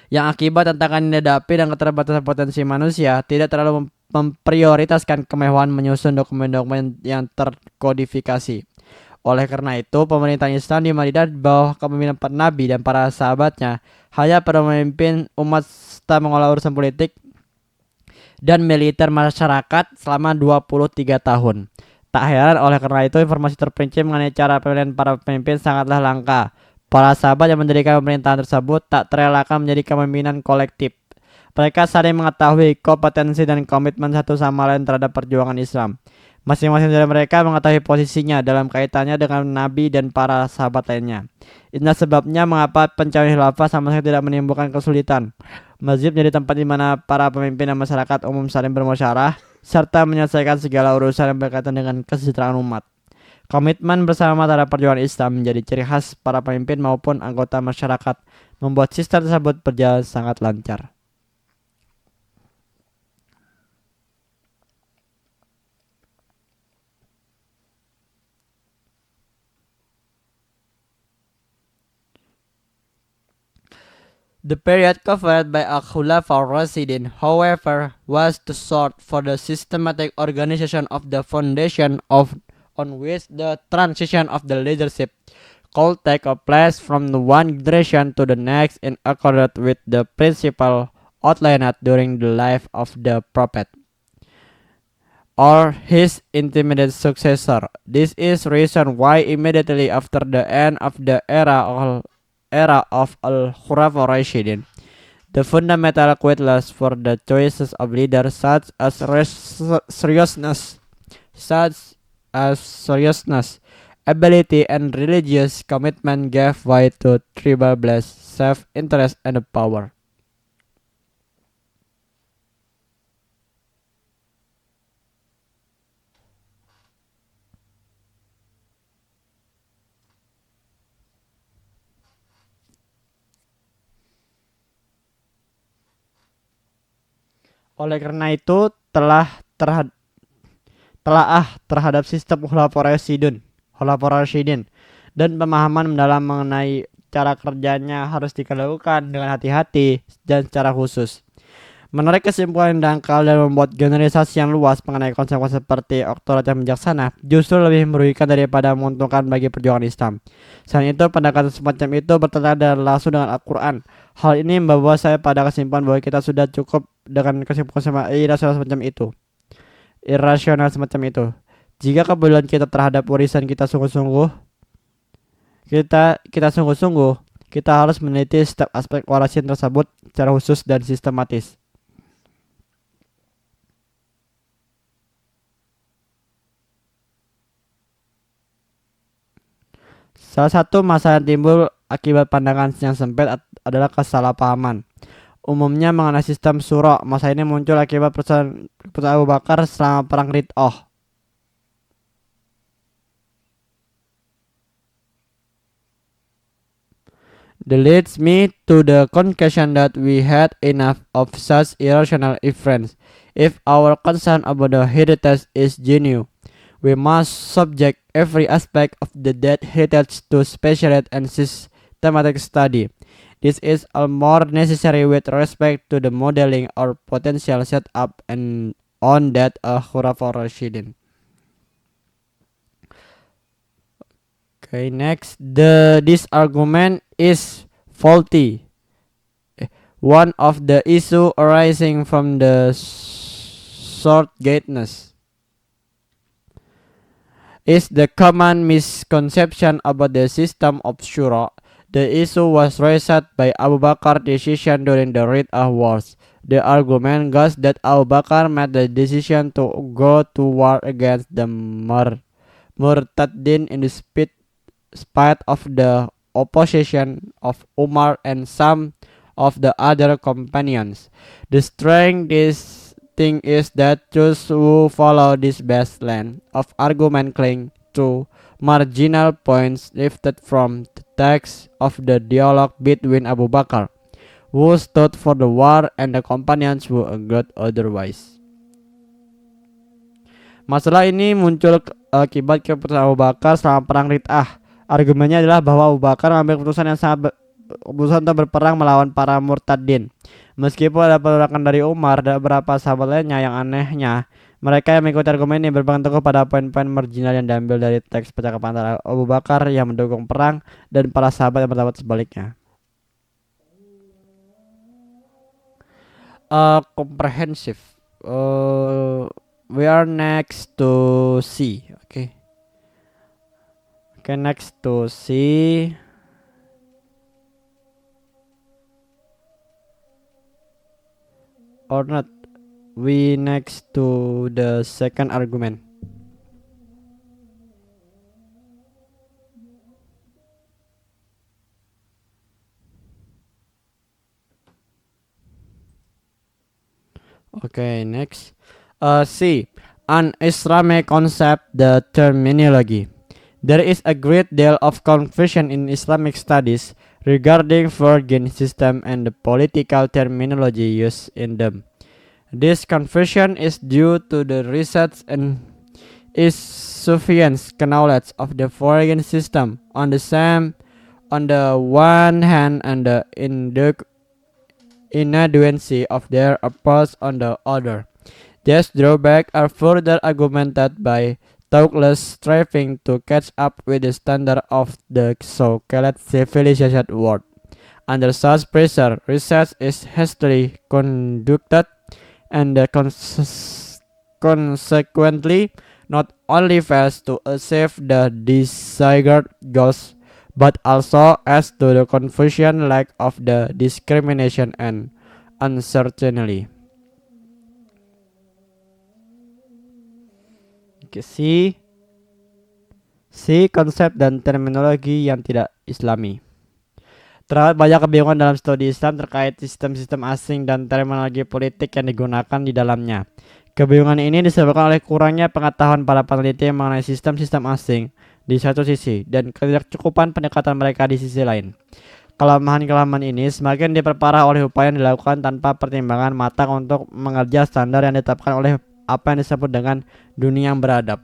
Yang akibat tantangan yang dihadapi dan keterbatasan potensi manusia tidak terlalu memprioritaskan kemewahan menyusun dokumen-dokumen yang terkodifikasi. Oleh karena itu, pemerintahan Islam di Madinah di bawah kepemimpinan para nabi dan para sahabatnya hanya perlu memimpin umat serta mengelola urusan politik dan militer masyarakat selama 23 tahun. Tak heran oleh karena itu informasi terperinci mengenai cara pemilihan para pemimpin sangatlah langka. Para sahabat yang mendirikan pemerintahan tersebut tak terelakkan menjadi kepemimpinan kolektif. Mereka saling mengetahui kompetensi dan komitmen satu sama lain terhadap perjuangan Islam. Masing-masing dari mereka mengetahui posisinya dalam kaitannya dengan Nabi dan para sahabat lainnya. Inilah sebabnya mengapa pencarian khilafah sama sekali tidak menimbulkan kesulitan. Masjid menjadi tempat di mana para pemimpin dan masyarakat umum saling bermusyawarah serta menyelesaikan segala urusan yang berkaitan dengan kesejahteraan umat. Komitmen bersama terhadap perjuangan Islam menjadi ciri khas para pemimpin maupun anggota masyarakat, membuat sistem tersebut berjalan sangat lancar. The period covered by Al-Khulafa Ar-Rashidin, however, was too short for the systematic organization of the foundation on which the transition of the leadership could take place from the one generation to the next in accordance with the principle outlined during the life of the Prophet or his immediate successor. This is reason why immediately after the end of the era of Al-Khulafa Rashidin, the fundamental qualities for the choices of leaders such as seriousness, ability, and religious commitment gave way to tribal bless, self-interest, and power. Oleh karena itu, telaah terhadap sistem Khulafaur Rasyidin dan pemahaman mendalam mengenai cara kerjanya harus dilakukan dengan hati-hati dan secara khusus. Menarik kesimpulan yang dangkal dan membuat generalisasi yang luas mengenai konsep-konsep seperti otoritas yang bijaksana justru lebih merugikan daripada menguntungkan bagi perjuangan Islam. Selain itu, pendekatan semacam itu bertentangan langsung dengan Al-Quran. Hal ini membawa saya pada kesimpulan bahwa kita sudah cukup dengan kesimpulan irasional semacam itu. Jika kepedulian kita terhadap warisan kita sungguh-sungguh, kita harus meneliti setiap aspek warisan tersebut secara khusus dan sistematis. Salah satu masalah yang timbul akibat pandangan yang sempit adalah kesalahpahaman. Umumnya mengenai sistem syura. Masalah ini muncul akibat keputusan Abu Bakar selama perang Rid'ah. This leads me to the conclusion that we had enough of such irrational inference. If our concern about the heritage is genuine, we must subject every aspect of the dead heritage to specialized and systematic study. This is all more necessary with respect to the modeling or potential setup and on that Khulafaur Rashidin. Okay, next, this argument is faulty. One of the issue arising from the short-sightedness is the common misconception about the system of shura. The issue was raised by Abu Bakar's decision during the Rid'ah Wars. The argument goes that Abu Bakar made the decision to go to war against the Murtaddin in the spite of the opposition of Umar and some of the other companions. The strength this thing is that those who follow this baseline of argument cling to marginal points lifted from the text of the dialogue between Abu Bakar, who stood for the war, and the companions who agreed otherwise. Masalah ini muncul akibat keputusan Abu Bakar selama perang Rid'ah. Argumennya adalah bahwa Abu Bakar mengambil keputusan yang sangat keputusan untuk berperang melawan para murtadin. Meskipun ada penolakan dari Umar dan beberapa sahabat lainnya, yang anehnya mereka yang mengikuti argumen ini berpegang teguh pada poin-poin marginal yang diambil dari teks percakapan antara Abu Bakar yang mendukung perang dan para sahabat yang berpendapat sebaliknya. Comprehensive. We are next to C. Okay, next to C. Or not, we next to the second argument. Okay, next. C. An Islamic concept, the terminology. There is a great deal of confusion in Islamic studies regarding foreign system and the political terminology used in them. This confusion is due to the research and insufficient knowledge of the foreign system on the one hand and the inadequacy of their approach on the other. These drawbacks are further augmented by thoughtless striving to catch up with the standard of the so-called civilized world. Under such pressure, research is hastily conducted and consequently not only fails to achieve the desired goals, but also adds to the confusion, lack of the discrimination, and uncertainty. C. Konsep dan terminologi yang tidak Islami. Terdapat banyak kebingungan dalam studi Islam terkait sistem-sistem asing dan terminologi politik yang digunakan di dalamnya. Kebingungan ini disebabkan oleh kurangnya pengetahuan para peneliti mengenai sistem-sistem asing di satu sisi dan ketidakcukupan pendekatan mereka di sisi lain. Kelemahan-kelemahan ini semakin diperparah oleh upaya yang dilakukan tanpa pertimbangan matang untuk mengerja standar yang ditetapkan oleh apa yang disebut dengan dunia yang beradab.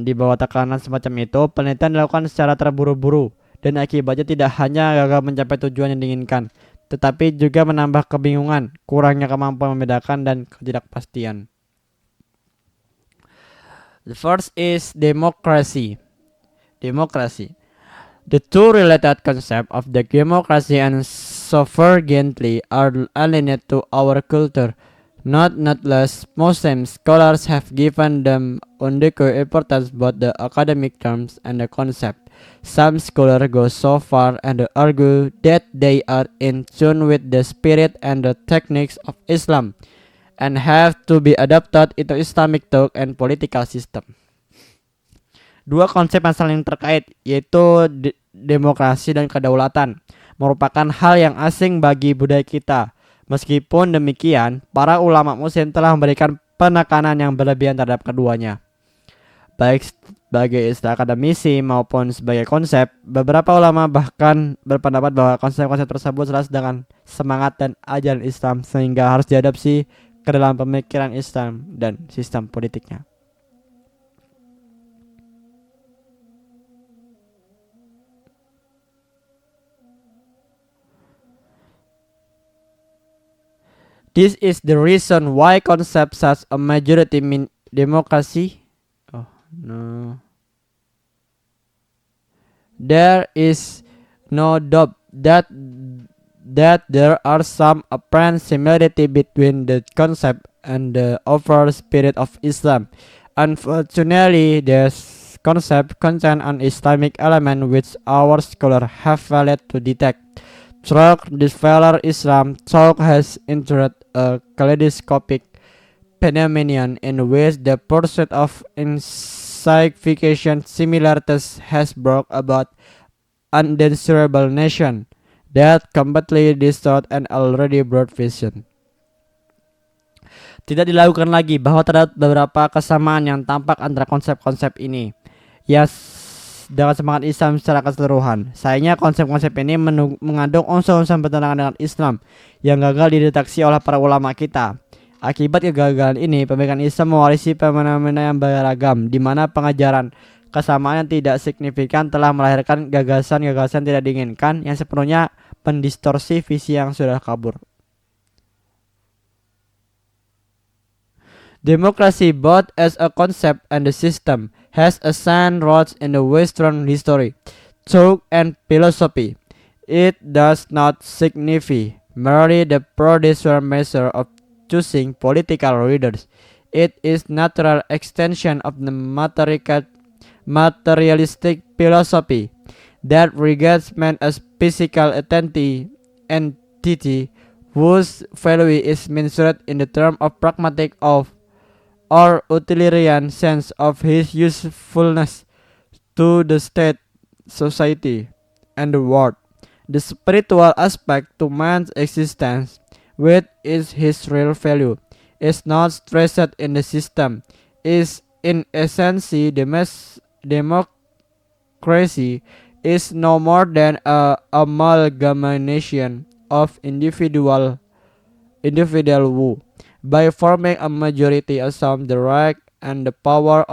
Di bawah tekanan semacam itu, penelitian dilakukan secara terburu-buru dan akibatnya tidak hanya gagal mencapai tujuan yang diinginkan, tetapi juga menambah kebingungan, kurangnya kemampuan membedakan, dan ketidakpastian. The first is democracy. The two related concepts of the democracy and sovereignty are alien to our culture. Nonetheless, Muslim scholars have given them undue importance both the academic terms and the concept. Some scholars go so far and argue that they are in tune with the spirit and the techniques of Islam and have to be adapted into Islamic thought and political system. Dua konsep yang saling terkait, yaitu demokrasi dan kedaulatan, merupakan hal yang asing bagi budaya kita. Meskipun demikian, para ulama muslim telah memberikan penekanan yang berlebihan terhadap keduanya. Baik sebagai istilah akademisi maupun sebagai konsep, beberapa ulama bahkan berpendapat bahwa konsep-konsep tersebut selaras dengan semangat dan ajaran Islam sehingga harus diadopsi ke dalam pemikiran Islam dan sistem politiknya. This is the reason why concepts such a majority democracy. Oh no. There is no doubt that there are some apparent similarity between the concept and the overall spirit of Islam. Unfortunately, this concept contains an Islamic element which our scholars have failed to detect. Through this failure, Islam talk has entered a kaleidoscopic phenomenon in which the pursuit of insignificant similarities has brought about undesirable nation that completely distort an already broad vision. Tidak dilakukan lagi bahwa terdapat beberapa kesamaan yang tampak antara konsep-konsep ini. Ya, dengan semangat Islam secara keseluruhan. Sayangnya konsep-konsep ini mengandung unsur-unsur bertentangan dengan Islam yang gagal dideteksi oleh para ulama kita. Akibat kegagalan ini, pemikiran Islam mewarisi fenomena yang beragam, di mana pengajaran kesamaan yang tidak signifikan telah melahirkan gagasan-gagasan tidak diinginkan yang sepenuhnya mendistorsi visi yang sudah kabur. Democracy, both as a concept and a system, has assigned roles in the Western history, thought, and philosophy. It does not signify merely the prudential measure of choosing political leaders. It is natural extension of the materialistic philosophy that regards man as physical entity whose value is measured in the term of pragmatic or utilitarian sense of his usefulness to the state, society, and the world. The spiritual aspect to man's existence, which is his real value, is not stressed in the system, is in essence democracy is no more than a amalgamation of individual who, by forming a majority, assume the right and the power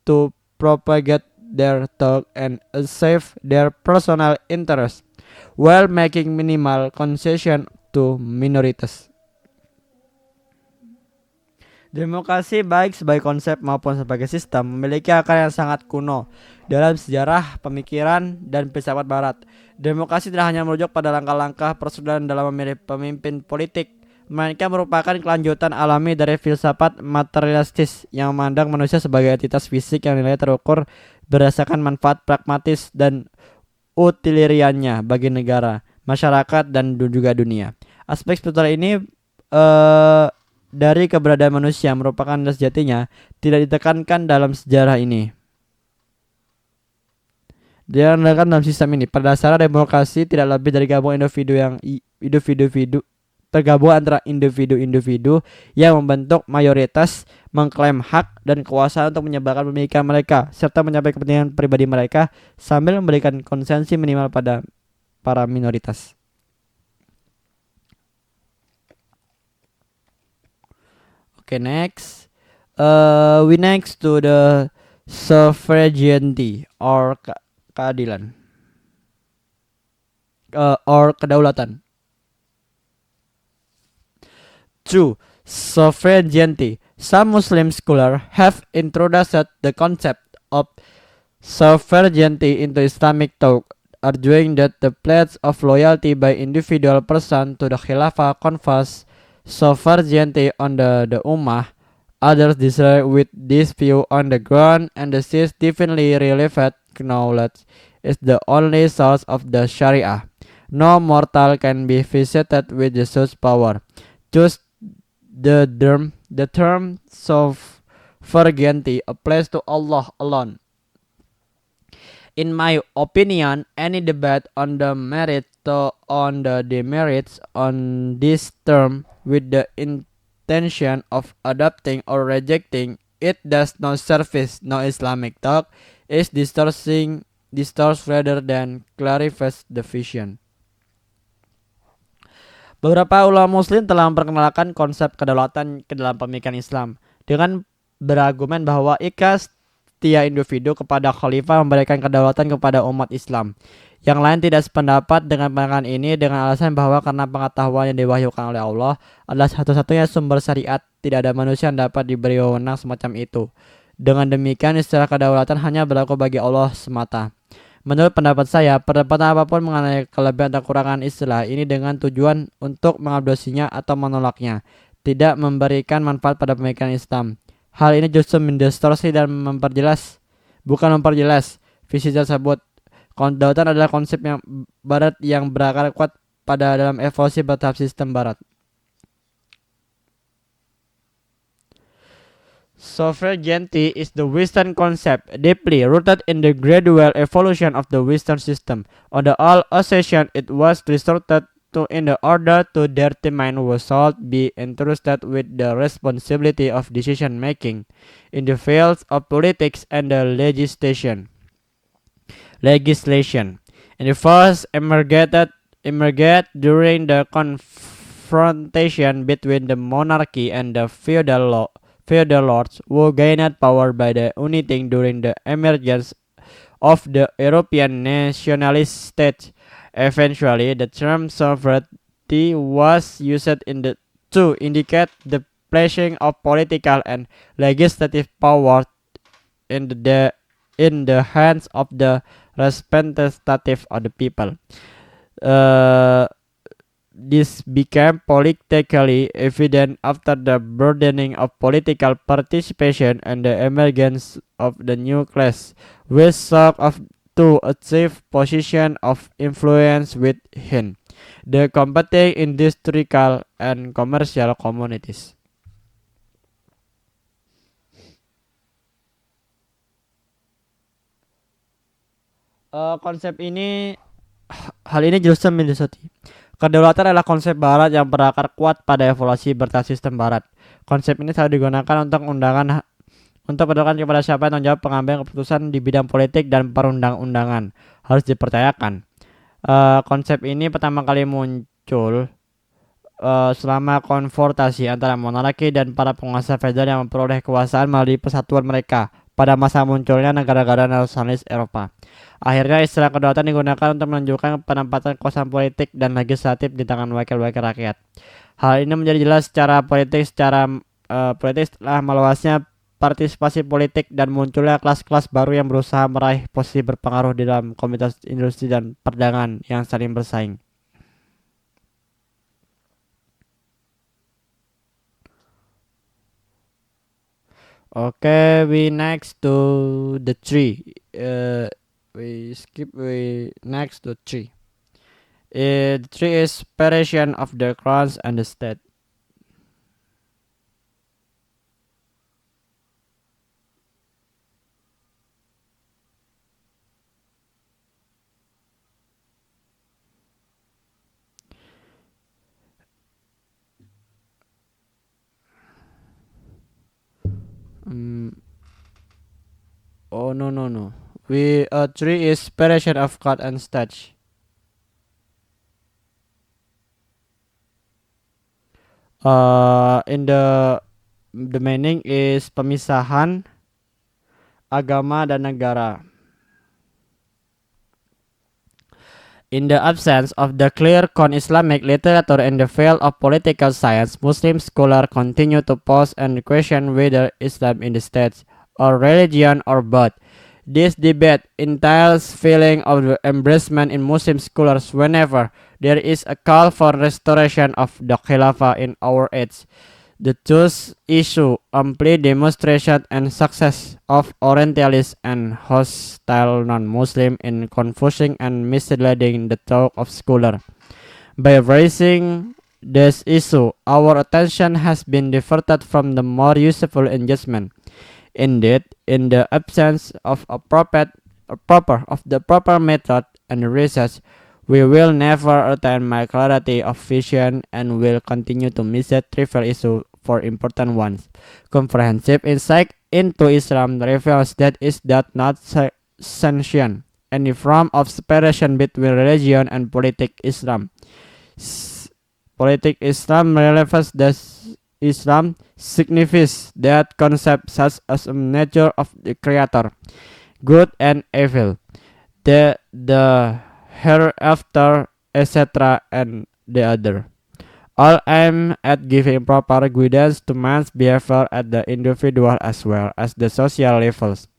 to propagate their thought and achieve their personal interests, while making minimal concession to minorities. Demokrasi baik sebagai konsep maupun sebagai sistem memiliki akar yang sangat kuno dalam sejarah, pemikiran, dan filsafat barat. Demokrasi tidak hanya merujuk pada langkah-langkah prosedural dalam memilih pemimpin politik, melainkan merupakan kelanjutan alami dari filsafat materialistis yang memandang manusia sebagai entitas fisik yang nilainya terukur berdasarkan manfaat pragmatis dan utilitariannya bagi negara, masyarakat, dan juga dunia. Aspek spiritual ini dari keberadaan manusia merupakan nilai sejatinya tidak ditekankan dalam sejarah ini. Dia ditekankan dalam sistem ini. Pada dasarnya demokrasi tidak lebih dari gabungan tergabung antara individu-individu yang membentuk mayoritas, mengklaim hak dan kekuasaan untuk menyebarkan pemikiran mereka, serta mencapai kepentingan pribadi mereka sambil memberikan konsensi minimal pada para minoritas. Okay, next. We next to the sovereignty or keadilan or kedaulatan. 2. Sovereignty. Some Muslim scholars have introduced the concept of sovereignty into Islamic thought, arguing that the pledge of loyalty by individual person to the Khilafah confers sovereignty on the Ummah. Others disagree with this view on the ground and the says definitely relevant knowledge is the only source of the Sharia. No mortal can be visited with the such power. Just the term sovereignty applies to Allah alone. In my opinion, any debate on the demerits on this term with the intention of adopting or rejecting it does not service no Islamic thought, is distorts rather than clarifies the vision. Beberapa ulama muslim telah memperkenalkan konsep kedaulatan ke dalam pemikiran Islam dengan berargumen bahwa jika setia individu kepada khalifah memberikan kedaulatan kepada umat Islam. Yang lain tidak sependapat dengan pandangan ini dengan alasan bahwa karena pengetahuan yang diwahyukan oleh Allah adalah satu-satunya sumber syariat, tidak ada manusia yang dapat diberi wewenang semacam itu. Dengan demikian istilah kedaulatan hanya berlaku bagi Allah semata. Menurut pendapat saya, perdebatan apapun mengenai kelebihan atau kekurangan istilah ini dengan tujuan untuk mengadopsinya atau menolaknya, tidak memberikan manfaat pada pemikiran Islam. Hal ini justru mendistorsi dan bukan memperjelas visi tersebut. Kedaulatan adalah konsep yang barat yang berakar kuat pada dalam evolusi bertahap sistem barat. Sovereignty is the Western concept, deeply rooted in the gradual evolution of the Western system. On the all accession it was resorted to in the order to determine who should be entrusted with the responsibility of decision making in the fields of politics and the legislation. In the first emerged during the confrontation between the monarchy and the feudal lords who gained power by the uniting during the emergence of the European nationalist states. Eventually, the term sovereignty was used to indicate the placing of political and legislative power in the hands of the representative of the people. This became politically evident after the broadening of political participation and the emergence of the new class, which sought to achieve position of influence within the competing industrial and commercial communities. Hal ini justru mendistorsi. Kedaulatan adalah konsep barat yang berakar kuat pada evolusi bertahap sistem barat. Konsep ini selalu digunakan untuk menentukan kepada siapa yang tanggung jawab pengambilan keputusan di bidang politik dan perundang-undangan. Harus dipercayakan. Konsep ini pertama kali muncul selama konfrontasi antara monarki dan para penguasa feodal yang memperoleh kekuasaan melalui persatuan mereka pada masa munculnya negara-negara nasionalis Eropa. Akhirnya istilah kedaulatan digunakan untuk menunjukkan penempatan kekuasaan politik dan legislatif di tangan wakil-wakil rakyat. Hal ini menjadi jelas secara politik setelah meluasnya partisipasi politik dan munculnya kelas-kelas baru yang berusaha meraih posisi berpengaruh di dalam komunitas industri dan perdagangan yang saling bersaing. Okay, we next to the tree. We next to tree. The tree is separation of the crowns and the state. Oh no. A tree is separation of God and stage. In the meaning is pemisahan agama dan negara. In the absence of the clear Islamic literature in the field of political science, Muslim scholars continue to pose and question whether Islam in the state or religion or both. This debate entails feeling of the embracement in Muslim scholars whenever there is a call for restoration of the Khilafah in our age. The two issue amply demonstration and success of Orientalists and hostile non-Muslim in confusing and misleading the talk of scholar. By raising this issue, our attention has been diverted from the more useful engagement. Indeed, in the absence of the proper method and research, we will never attain my clarity of vision and will continue to mistake trivial issues for important ones. Comprehensive insight into Islam reveals that it does not sanction any form of separation between religion and politic Islam. Politic Islam relieves Islam signifies that concepts such as a nature of the creator, good and evil, the hereafter, etc., and the other. All aim at giving proper guidance to man's behavior at the individual as well as the social levels.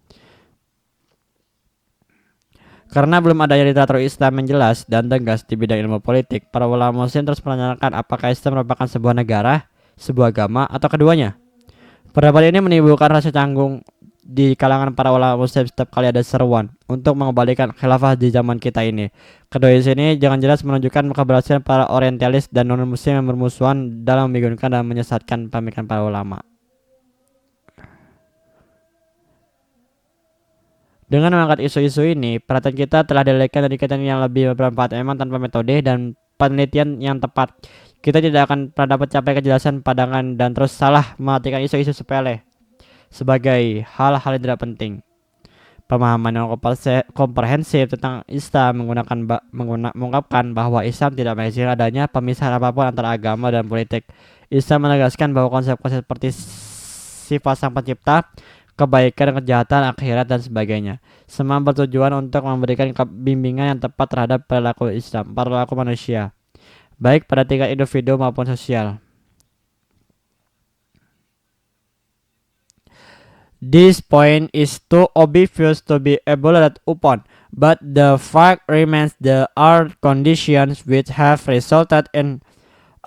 Karena belum adanya literatur Islam yang jelas dan tegas di bidang ilmu politik, para ulama muslim terus menanyakan apakah Islam merupakan sebuah negara, sebuah agama, atau keduanya. Pendapat ini menimbulkan rasa canggung di kalangan para ulama muslim setiap kali ada seruan untuk mengembalikan khilafah di zaman kita ini. Kedua isu ini jangan jelas menunjukkan keberhasilan para orientalis dan non-muslim yang bermusuhan dalam membingungkan dan menyesatkan pemikiran para ulama. Dengan mengangkat isu-isu ini, perhatian kita telah dialihkan dari kegiatan yang lebih bermanfaat memang tanpa metode dan penelitian yang tepat. Kita tidak akan pernah dapat capai kejelasan pandangan dan terus salah mengartikan isu-isu sepele sebagai hal-hal yang tidak penting. Pemahaman yang komprehensif tentang Islam mengungkapkan bahwa Islam tidak mengizinkan adanya pemisahan apapun antara agama dan politik. Islam menegaskan bahwa konsep-konsep seperti sifat sang pencipta, kebaikan, kejahatan, akhirat, dan sebagainya semua bertujuan untuk memberikan bimbingan yang tepat terhadap perilaku manusia, baik pada tingkat individu maupun sosial. This point is too obvious to be elaborated upon, but the fact remains there are conditions which have resulted in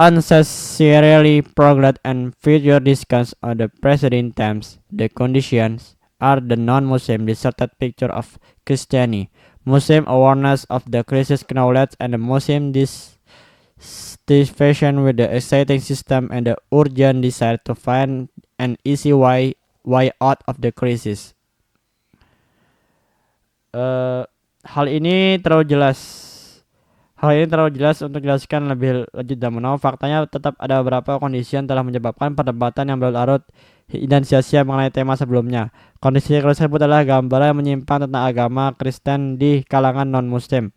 unnecessarily prolonged and future discussions on the preceding times. The conditions are the non-Muslim distorted picture of Christianity, Muslim awareness of the crisis knowledge, and the Muslim dissatisfaction with the existing system and the urgent desire to find an easy way out of the crisis. Hal ini terlalu jelas untuk dijelaskan lebih lanjut dan menau. Faktanya tetap ada beberapa kondisi yang telah menyebabkan perdebatan yang berlarut dan sia-sia mengenai tema sebelumnya. Kondisi tersebut adalah gambaran yang menyimpang tentang agama Kristen di kalangan non-Muslim.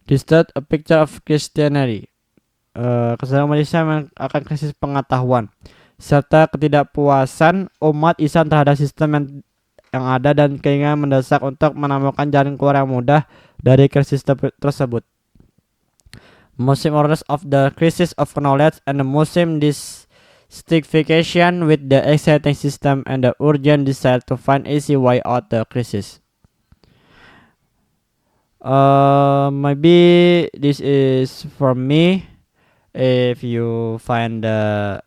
Distort a picture of Christianity. Kesadaran umat Islam akan krisis pengetahuan serta ketidakpuasan umat Islam terhadap sistem yang ada dan keinginan mendesak untuk menemukan jalan keluar yang mudah dari krisis tersebut. Muslim awareness of the crisis of knowledge and the Muslim dissatisfaction with the existing system and the urgent desire to find easy way out the crisis. Maybe this is for me. If you find the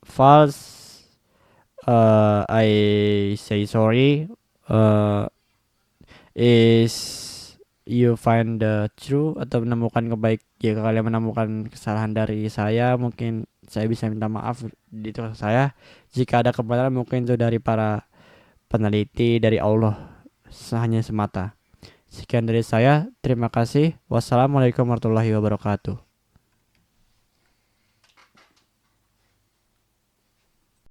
false, I say sorry. Is you find the true atau menemukan jika kalian menemukan kesalahan dari saya, mungkin saya bisa minta maaf di tugas saya. Jika ada kebenaran, mungkin itu dari para peneliti, dari Allah hanya semata. Sekian dari saya, terima kasih. Wassalamualaikum warahmatullahi wabarakatuh.